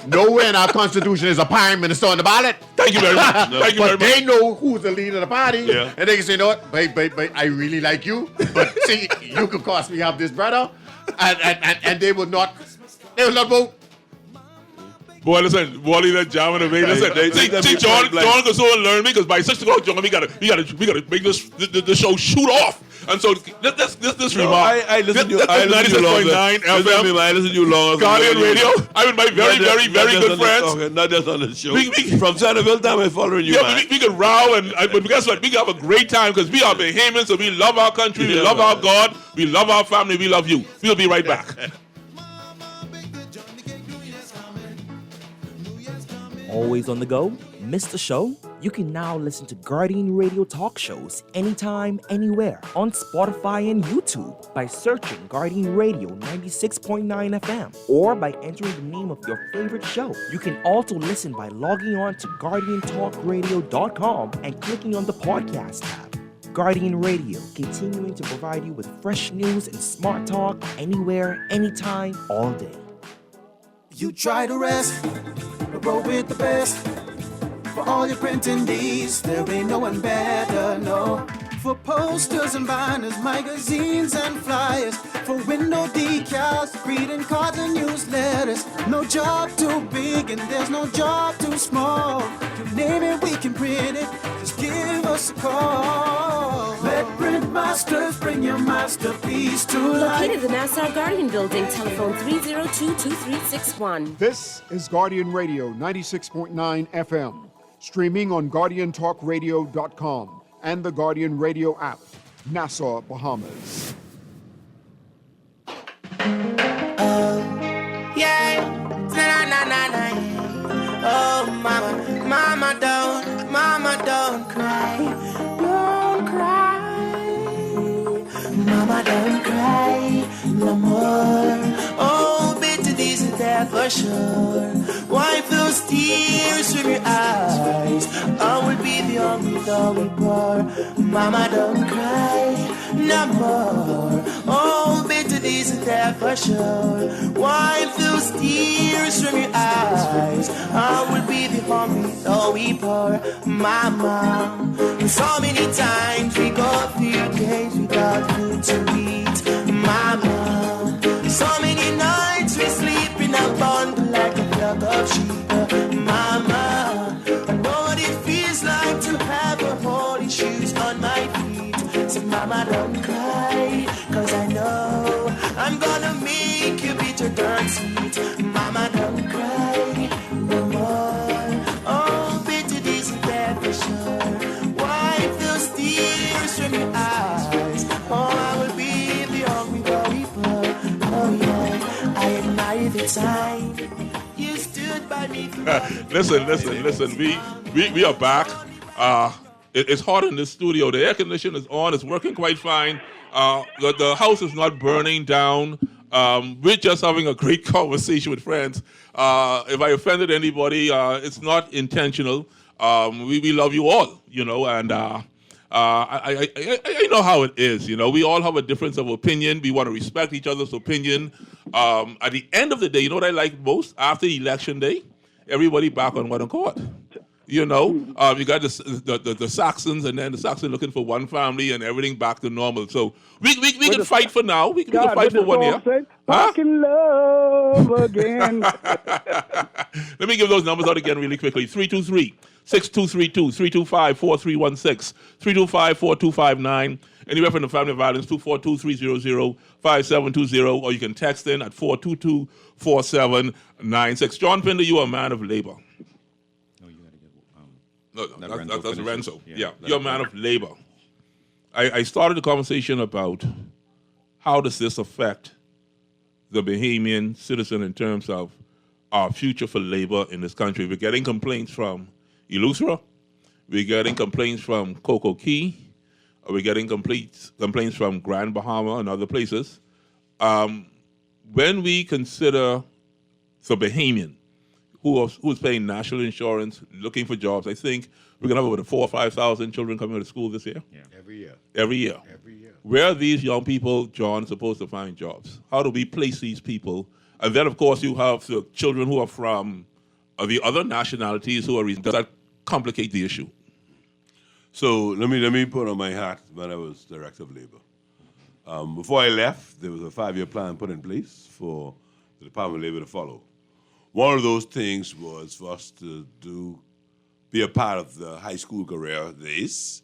Nowhere in our constitution is a prime minister on the ballot. Thank you very much. Thank you very much. But they know who's the leader of the party, Yeah. and they can say, you know what, but I really like you, but see, you could cost me half this, brother, and they will not vote. Boy, listen, Wally, that jamming away. Listen, see, John can so learn me because by 6 o'clock, John, we gotta make the show shoot off. And so this remark. I listen to you. I listen to you long. 96.9 FM. I listen to you long. Guardian Radio. I'm with my very good friends. Okay, not just on the show. From Centerville time, I'm following you. Yeah, we can row, but guess what? We can have a great time because we are Bahamians, so we love our country, we love our God, we love our family, we love you. We'll be right back. Always on the go? Missed the show? You can now listen to Guardian Radio talk shows anytime, anywhere on Spotify and YouTube by searching Guardian Radio 96.9 FM or by entering the name of your favorite show. You can also listen by logging on to GuardianTalkRadio.com and clicking on the podcast tab. Guardian Radio, continuing to provide you with fresh news and smart talk anywhere, anytime, all day. You try to rest, but roll with the best. For all your printing needs, there ain't no one better, no. For posters and banners, magazines and flyers. For window decals, greeting cards and newsletters. No job too big and there's no job too small. You name it, we can print it, just give us a call. Let Print Masters bring your masterpiece to life. Located in the Nassau Guardian Building, telephone 302-2361. This is Guardian Radio 96.9 FM, Streaming on GuardianTalkRadio.com and the Guardian Radio app. Nassau, Bahamas. Yeah, na na na na. Oh, mama don't cry, mama don't cry no more. Oh, bitter days are there for sure. Wipe those tears from your eyes. I will be the only dog we pour. Mama don't cry no more. Oh, bitter days are there for sure. Wipe those tears from your eyes. I will be the only dog we pour. Mama, so many times we go through days without food to eat. Mama, so many nights we sleep in a bundle like a flock of sheep. Mama, I know what it feels like to have a holy shoes on my feet. So mama don't cry, cause I know I'm gonna make you bitter turn sweet. Mama don't cry no more. Oh, bitter days are there for sure. Wipe those tears from your eyes. Oh, I will be the only weeper. Oh yeah, I admire the time you stood by me. Listen. We are back. It's hot in the studio. The air conditioner is on. It's working quite fine. The house is not burning down. We're just having a great conversation with friends. If I offended anybody, it's not intentional. We love you all, and I know how it is. We all have a difference of opinion. We want to respect each other's opinion. At the end of the day, you know what I like most? After election day, everybody back on one accord. You got the Saxons, and then the Saxons looking for one family, and everything back to normal. So we can fight for now. We can fight for 1 year. Back in love again. Let me give those numbers out again really quickly. 323-6232, 325-4316, 325-4259. Anywhere from the family of violence, 242-300-5720, or you can text in at 422-4796. John Pinder, you are a man of labor. No, that's Renzo. Yeah, you're a man of labor. I started the conversation about how does this affect the Bahamian citizen in terms of our future for labor in this country. We're getting complaints from Elusra. We're getting complaints from Coco Key. We're getting complaints from Grand Bahama and other places. When we consider the Bahamian, who's paying national insurance, looking for jobs, I think we're going to have over 4,000 or 5,000 children coming to school this year. Yeah. Every year. Every year. Where are these young people, John, supposed to find jobs? How do we place these people? And then, of course, you have the children who are from the other nationalities who are. Does that complicate the issue? So let me put on my hat when I was Director of Labor. Before I left, there was a 5-year plan put in place for the Department of Labor to follow. One of those things was for us to be a part of the high school career days,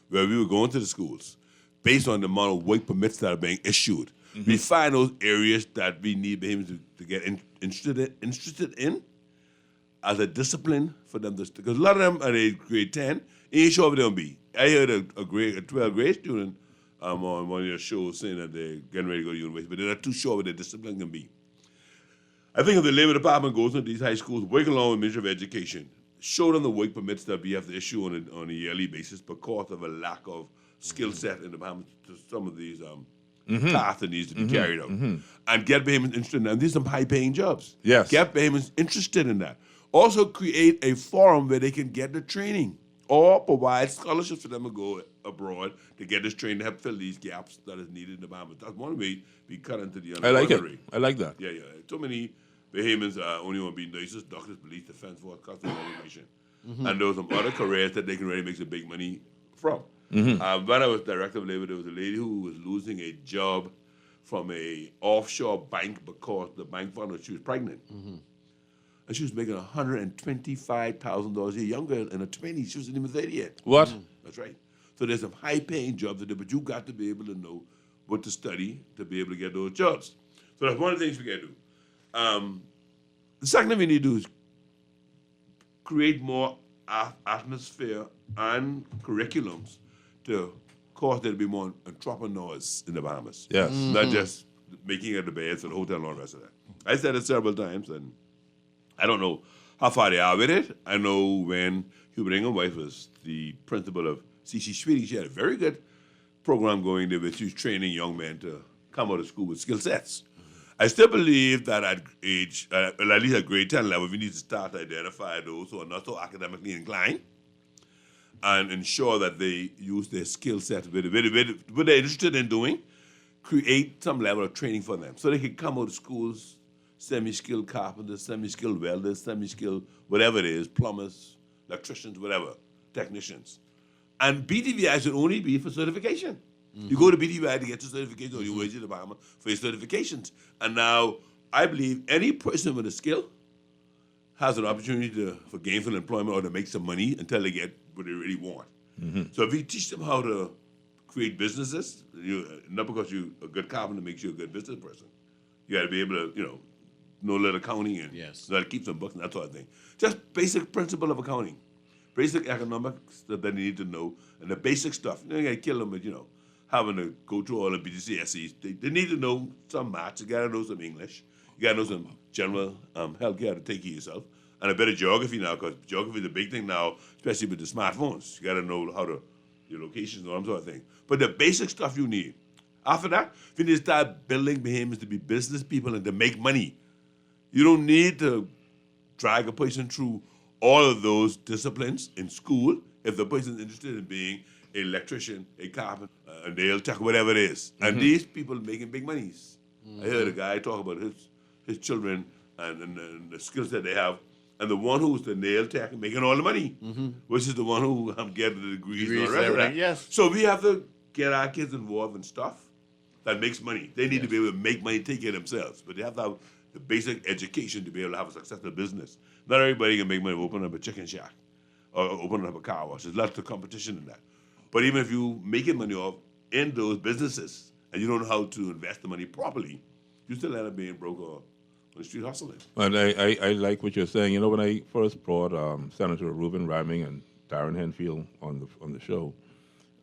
where we were going to the schools based on the amount of work permits that are being issued. Mm-hmm. We find those areas that we need Bahamians to get interested in as a discipline for them to, because a lot of them are in grade 10, ain't sure if they'll be. I heard a 12th grade student on one of your shows saying that they're getting ready to go to university, but they're not too sure what their discipline can be. I think if the Labor Department goes into these high schools, working along with the Ministry of Education, show them the work permits that we have to issue on a yearly basis because of a lack of skill set in the Bahamas to some of these tasks that needs to be carried out. And get Bahamians interested in that. And these are some high-paying jobs. Yes. Get Bahamians interested in that. Also create a forum where they can get the training or provide scholarships for them to go abroad to get this training to help fill these gaps that is needed in the Bahamas. That's one way we cut into the unemployment rate. I like that. Yeah. Too many Bahamians only want to be nurses, doctors, police, defense force, customs, immigration. And there were some other careers that they can really make some big money from. When I was Director of Labor, there was a lady who was losing a job from a offshore bank because the bank found out she was pregnant. And she was making $125,000 a year. Young girl in her 20s, she wasn't even there yet. What? That's right. So there's some high-paying jobs there, but you got to be able to know what to study to be able to get those jobs. So that's one of the things we got to do. The second thing we need to do is create more atmosphere and curriculums to cause there to be more entrepreneurs in the Bahamas. Yes. Not just making it the beds and the hotel and all the rest of that. I said it several times, and I don't know how far they are with it. I know when Hubert Ingham's wife was the principal of C.C. Sweeting, she had a very good program going there where she was training young men to come out of school with skill sets. I still believe that at age, at least at grade 10 level, we need to start to identify those who are not so academically inclined and ensure that they use their skill set what they're interested in doing, create some level of training for them so they can come out of schools, semi-skilled carpenters, semi-skilled welders, semi-skilled whatever it is, plumbers, electricians, whatever, technicians. And BTVI should only be for certification. You go to BTVI to get your certification, or you wage in the Bahamas for your certifications. And now, I believe any person with a skill has an opportunity for gainful employment or to make some money until they get what they really want. So if you teach them how to create businesses, not because you're a good carpenter makes you a good business person. You got to be able to, know a little accounting and know how to keep some books and that sort of thing. Just basic principle of accounting, basic economics that they need to know, and the basic stuff. You got to kill them with, having to go through all the BGCSEs. They need to know some maths. You got to know some English. You got to know some general health care to take care of yourself. And a bit of geography now, because geography is a big thing now, especially with the smartphones. You got to know how to, your locations and all that sort of thing. But the basic stuff you need. After that, you need to start building behemoths to be business people and to make money. You don't need to drag a person through all of those disciplines in school if the person is interested in being an electrician, a carpenter, a nail tech, whatever it is. And these people are making big monies. I heard a guy talk about his children and the skills that they have. And the one who's the nail tech making all the money, which is the one who getting the degrees and all the rest of that. Yes. So we have to get our kids involved in stuff that makes money. They need to be able to make money, take care of themselves. But they have to have the basic education to be able to have a successful business. Not everybody can make money opening up a chicken shack or opening up a car wash. There's lots of competition in that. But even if you making money off in those businesses and you don't know how to invest the money properly, you still end up being broke or on the street hustling. And I like what you're saying. When I first brought Senator Reuben Raming and Darren Henfield on the show,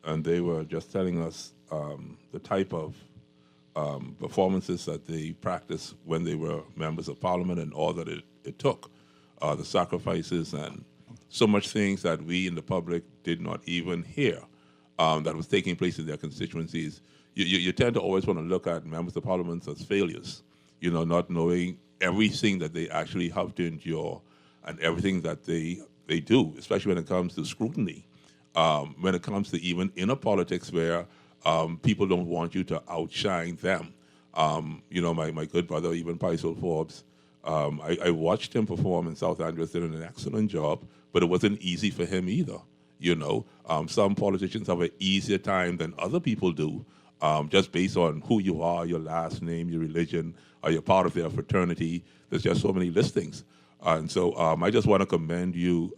and they were just telling us the type of performances that they practiced when they were members of parliament and all that it took, the sacrifices and so much things that we in the public did not even hear that was taking place in their constituencies. You tend to always want to look at members of parliament as failures, not knowing everything that they actually have to endure and everything that they do, especially when it comes to scrutiny, when it comes to even inner politics where people don't want you to outshine them. My good brother, even Paisel Forbes, I watched him perform in South Andrews, did an excellent job, but it wasn't easy for him either. Some politicians have an easier time than other people do, just based on who you are, your last name, your religion, or you're part of their fraternity. There's just so many listings. And so I just want to commend you,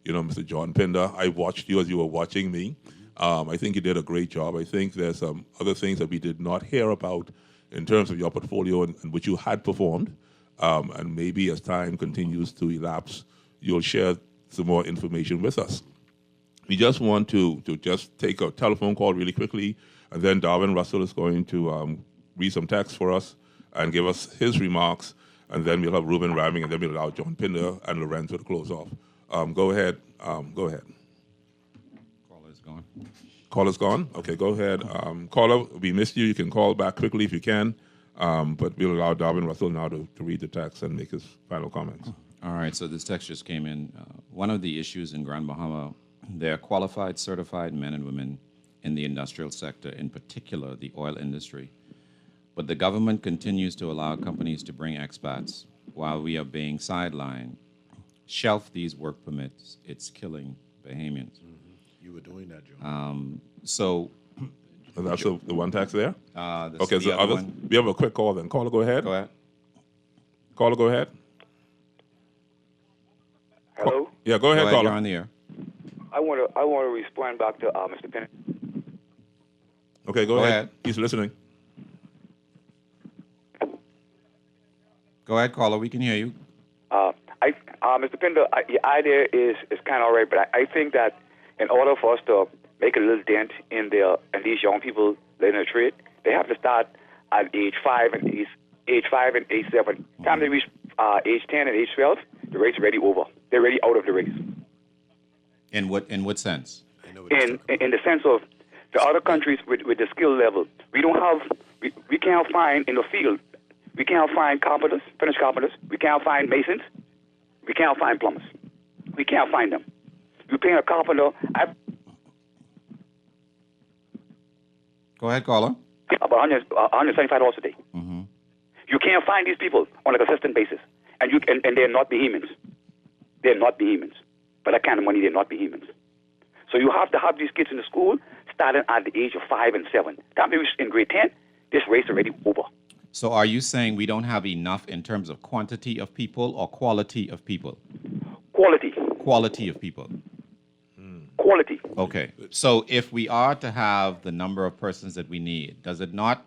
Mr. John Pinder. I watched you as you were watching me. I think you did a great job. I think there's some other things that we did not hear about in terms of your portfolio in which you had performed. And maybe as time continues to elapse, you'll share some more information with us. We just want to just take a telephone call really quickly, and then Darwin Russell is going to read some text for us and give us his remarks, and then we'll have Reuben Raming, and then we'll allow John Pinder and Lorenzo to close off. Go ahead. Caller's gone. Caller's gone? Okay, go ahead. Caller, we missed you. You can call back quickly if you can, but we'll allow Darwin Russell now to read the text and make his final comments. All right, so this text just came in. One of the issues in Grand Bahama, there are qualified, certified men and women in the industrial sector, in particular the oil industry. But the government continues to allow companies to bring expats while we are being sidelined. Shelf these work permits. It's killing Bahamians. You were doing that, Joe. So that's the one text there? Okay, so others, we have a quick call then. Caller, go ahead. Go ahead. Caller, go ahead. Hello? Yeah, go ahead, caller. You're on the air. I want to respond back to Mr. Penn. Okay, go ahead. He's listening. Go ahead, caller. We can hear you. I Mr. Pinder, your idea is kind of all right, but I think that in order for us to make a little dent in these young people learning a trade, they have to start at age 5 and age 7. Time they reach age 10 and age 12, the race is already over. They're already out of the race. In what sense? In the sense of the other countries with the skill level, we can't find in the field. We can't find carpenters, finished carpenters. We can't find masons. We can't find plumbers. We can't find them. You're paying a carpenter. Go ahead, caller. About $175 a day. Mm-hmm. You can't find these people on a consistent basis, and they're not behemoths. They're not behemoths. For that kind of money, they're not behemoths. So you have to have these kids in the school starting at the age of 5 and 7. Time they reach in grade 10, this race is already over. So are you saying we don't have enough in terms of quantity of people or quality of people? Quality. Quality of people. Quality. Okay. So if we are to have the number of persons that we need, does it not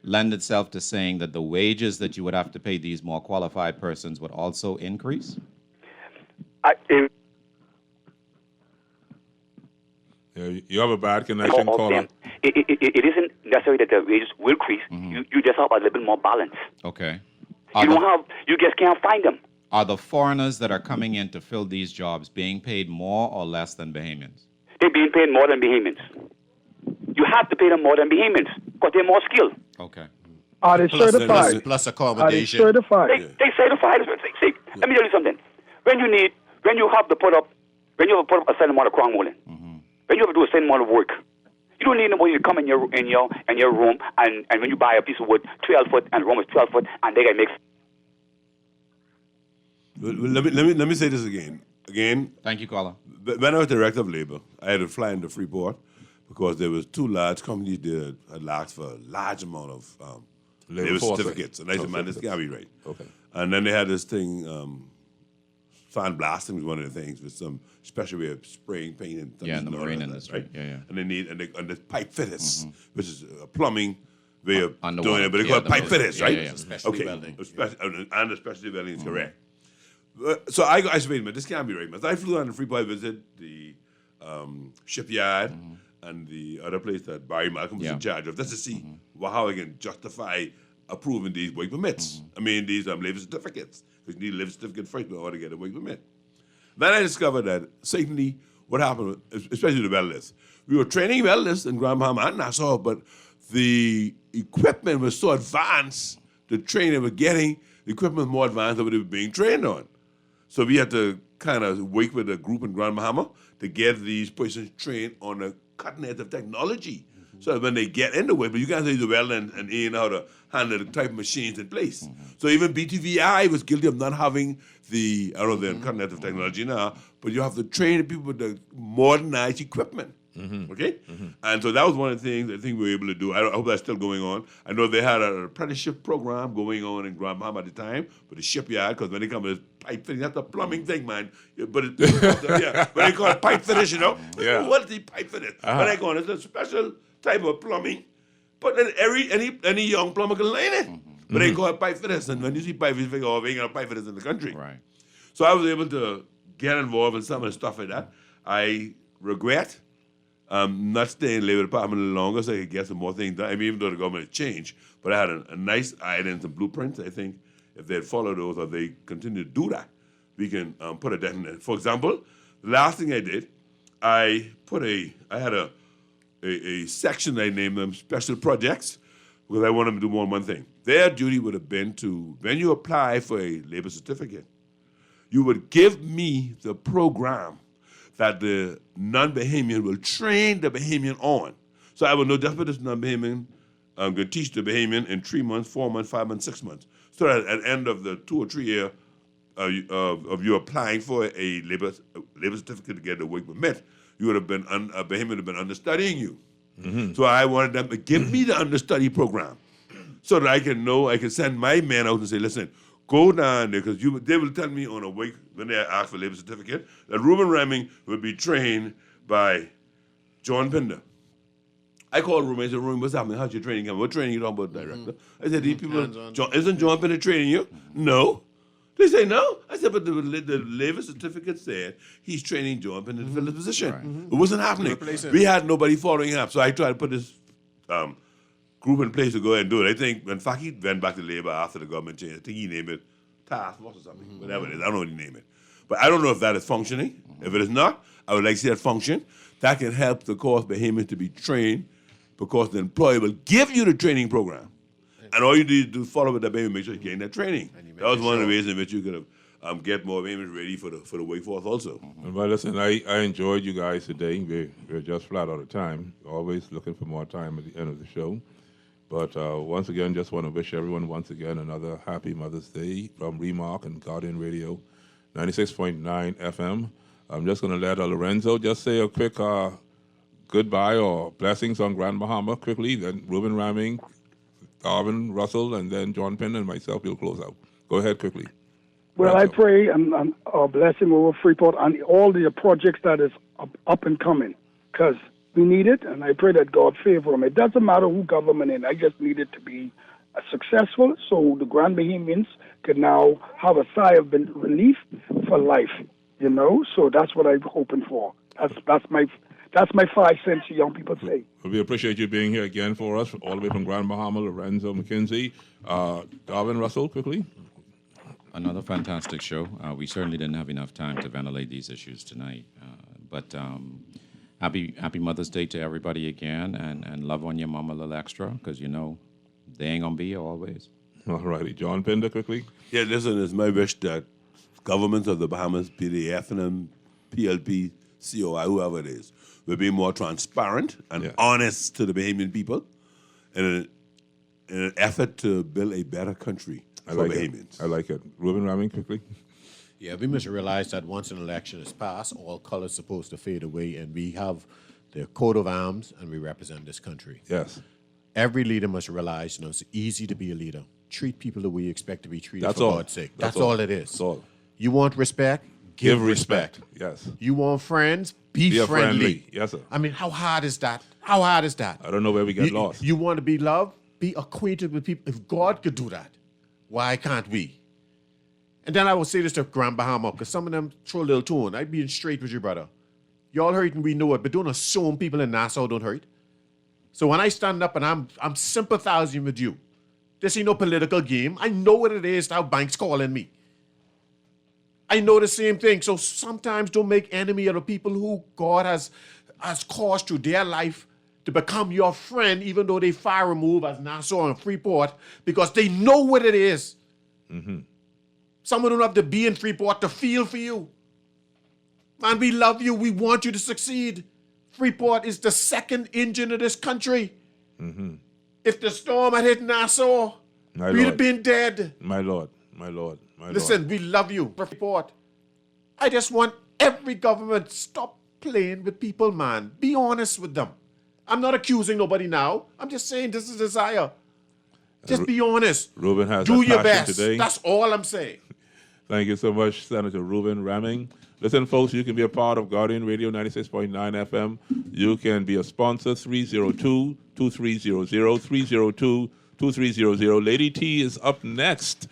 lend itself to saying that the wages that you would have to pay these more qualified persons would also increase? You have a bad connection, caller. It isn't necessary that the wages will increase. You just have a little bit more balance. Okay. You just can't find them. Are the foreigners that are coming in to fill these jobs being paid more or less than Bahamians? They're being paid more than Bahamians. You have to pay them more than Bahamians because they're more skilled. Okay. Are they certified? Plus Are they accommodation. certified? They certified. See, let me tell you something. When you have to put up a certain amount of crown molding, when you have to do a certain amount of work, you don't need nobody to come in your room and when you buy a piece of wood, 12 foot and the room is 12 foot, and they can make. Let me say this again. Thank you, caller. When I was director of labor, I had to fly into Freeport because there was 2 large companies there that asked for a large amount of labor certificates. And I said, man, this can't be right. Okay. And then they had this thing, sandblasting was one of the things with some special way of spraying paint and in the marine industry. Right? Yeah. And the pipe fitters, which is a plumbing way of doing it, but they call it pipe fitters, right? Yeah. Specialty welding. And the specialty welding is correct. So I said, wait a minute, this can't be right. So I flew down to Freeport, visited the shipyard and the other place that Barry Malcolm was in charge of, just to see how I can justify approving these work permits. I mean, these labor certificates. Because you need a labor certificate first in order to get a work permit. Then I discovered that certainly what happened, especially the welders, we were training welders in Grand Bahama and Nassau, but the equipment was so advanced, the training they were getting, the equipment was more advanced than what they were being trained on. So we had to kind of work with a group in Grand Bahama to get these persons trained on a cutting edge of technology. So that when they get into it, but you can't say the well and you know how to handle the type of machines in place. So even BTVI was guilty of not having the, I don't know, the cutting edge of technology now, but you have to train the people with the modernized equipment. Okay? And so that was one of the things I think we were able to do. I hope that's still going on. I know they had an apprenticeship program going on in Grand Bahama at the time for the shipyard, because when they come with pipe fitting, that's a plumbing thing, man. But but they call it pipe fitters, you know? Yeah. What is the pipe fitters? When they go on, it's a special type of plumbing, but then any young plumber can learn it. But they call it pipe fitters, and when you see pipe fitters, you figure, oh, we ain't got pipe fitters in the country. Right. So I was able to get involved in some of the stuff like that. I regret not staying in the labor department a little longer so I could get some more things done. I mean, even though the government had changed, but I had a nice idea and some blueprints. I think if they'd follow those or they continue to do that, we can put a dent in it. For example, the last thing I did, I had a section I named them special projects because I wanted them to do more than one thing. Their duty would have been to, when you apply for a labor certificate, you would give me the program that the non-Bahamian will train the Bahamian on. So I will know just what this non-Bahamian, I'm going to teach the Bahamian in 3 months, 4 months, 5 months, 6 months. So that at the end of the 2 or 3 year of you applying for a labor certificate to get a work permit, you would have been, a Bahamian would have been understudying you. So I wanted them to give me the understudy program so that I can send my men out and say, listen, go down there, because they will tell me on a week when they ask for labor certificate that Reuben Reming will be trained by John Pinder. I called Reuben and said, Reuben, what's happening? How's your training coming? What training you talking about, director? I said, these people, isn't John Pinder training you? No. They say no. I said, but the labor certificate said he's training John Penn to fill his position. Right. It wasn't happening. Replace him. We had nobody following up. So I tried to put this group in place to go ahead and do it. I think, in fact, he went back to labor after the government changed. I think he named it task force or something, whatever it is. I don't know what he named it. But I don't know if that is functioning. If it is not, I would like to see that function. That can help the course Bahamians to be trained because the employer will give you the training program. And all you need to do is follow with that baby, make sure you're getting that training. That was one of the ways in which you could have get more Bahamians ready for the workforce also. Well, listen, I enjoyed you guys today. We're just flat out of time. Always looking for more time at the end of the show. But once again, just want to wish everyone once again another happy Mother's Day from Remark and Guardian Radio, 96.9 FM. I'm just going to let Lorenzo just say a quick goodbye or blessings on Grand Bahama quickly. Then Ruben Ramming, Darwin Russell, and then John Penn and myself will close out. Go ahead quickly. Well, I pray and a blessing over Freeport and all the projects that is up and coming, because we need it, and I pray that God favor them. It doesn't matter who government is. I just need it to be successful so the Grand Bahamians can now have a sigh of relief for life, you know? So that's what I'm hoping for. That's my 5 cents, young people say. Well, we appreciate you being here again for us, all the way from Grand Bahama, Lorenzo McKenzie. Darwin Russell, quickly. Another fantastic show. We certainly didn't have enough time to ventilate these issues tonight. But happy Mother's Day to everybody again, and love on your mama a little extra, because, you know, they ain't going to be here always. All righty. John Pender, quickly. Yeah, listen, it's my wish that governments of the Bahamas, be the FNM, PLP, COI, whoever it is, will be more transparent and honest to the Bahamian people in an effort to build a better country for Bahamians. I like it. Ruben Ramming, quickly. Yeah, we must realize that once an election is passed, all colors supposed to fade away, and we have the coat of arms, and we represent this country. Yes. Every leader must realize, you know, it's easy to be a leader. Treat people the way you expect to be treated, That's for all. God's sake. That's That's all it is. That's all. You want respect? Give respect. Yes. You want friends? Be friendly. Yes, sir. I mean, how hard is that? How hard is that? I don't know where we get lost. You want to be loved? Be acquainted with people. If God could do that, why can't we? And then I will say this to Grand Bahama, because some of them throw a little tune. I'd be straight with you, brother. Y'all hurt and we know it, but don't assume people in Nassau don't hurt. So when I stand up and I'm sympathizing with you, this ain't no political game. I know what it is to have banks calling me. I know the same thing. So sometimes don't make enemy of the people who God has caused through their life to become your friend, even though they far removed as Nassau and Freeport, because they know what it is. Mm-hmm. Someone don't have to be in Freeport to feel for you. Man, we love you. We want you to succeed. Freeport is the second engine of this country. Mm-hmm. If the storm had hit Nassau, we'd have been dead. My Lord, my Lord, my Listen, Lord. we love you, Freeport. I just want every government stop playing with people, man. Be honest with them. I'm not accusing nobody now. I'm just saying this is desire. Just be honest. Ruben has Do that your passion best. today. That's all I'm saying. Thank you so much, Senator Ruben Ramming. Listen, folks, you can be a part of Guardian Radio 96.9 FM. You can be a sponsor, 302-2300, 302-2300. Lady T is up next.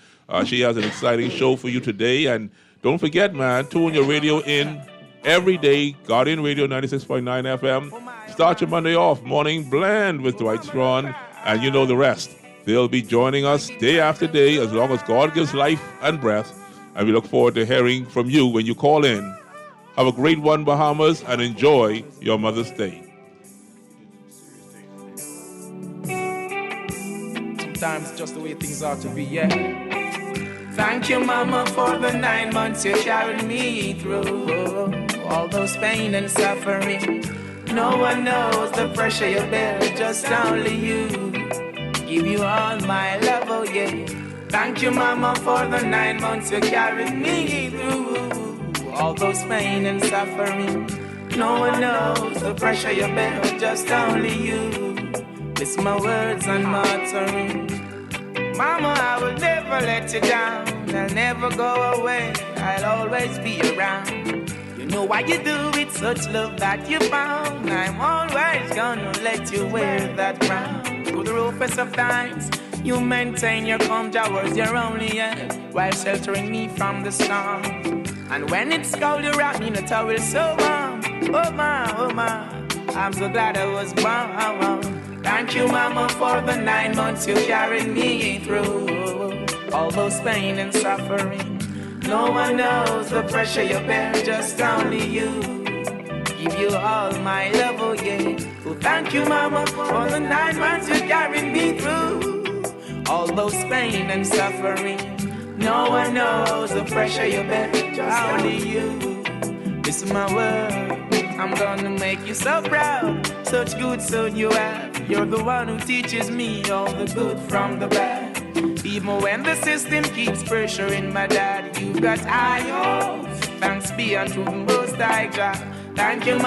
She has an exciting show for you today. And don't forget, man, tune your radio in every day, Guardian Radio 96.9 FM. Start your Monday off, Morning Blend with Dwight Strawn, and you know the rest. They'll be joining us day after day as long as God gives life and breath. And we look forward to hearing from you when you call in. Have a great one, Bahamas, and enjoy your Mother's Day. Sometimes just the way things are to be, yeah. Thank you, Mama, for the 9 months you carried me through. All those pain and suffering. No one knows the pressure you bear, just only you. Give you all my love, oh yeah. Thank you, Mama, for the 9 months you carried me through. All those pain and suffering. No one knows the pressure you bear, just only you. Listen my words and my utterance. Mama, I will never let you down. I'll never go away. I'll always be around. You know why you do it, such love that you found. I'm always gonna let you wear that crown. Through the roughest of times, You maintain your calm towards your only end while sheltering me from the storm. And when it's cold, you wrap me in a towel so warm. Oh my, I'm so glad I was born. Thank you, Mama, for the 9 months you carried me through all those pain and suffering. No one knows the pressure you bear, just only you. Give you all my love, oh yeah. Oh, thank you, Mama, for the 9 months you carried me through all those pain and suffering. No one knows the pressure you bear, just only you. This is my word. I'm gonna make you so proud. Such good son you have. You're the one who teaches me all the good from the bad. Even when the system keeps pressuring my dad, you've got eye off. Thanks be unto the Most High God. Thank you.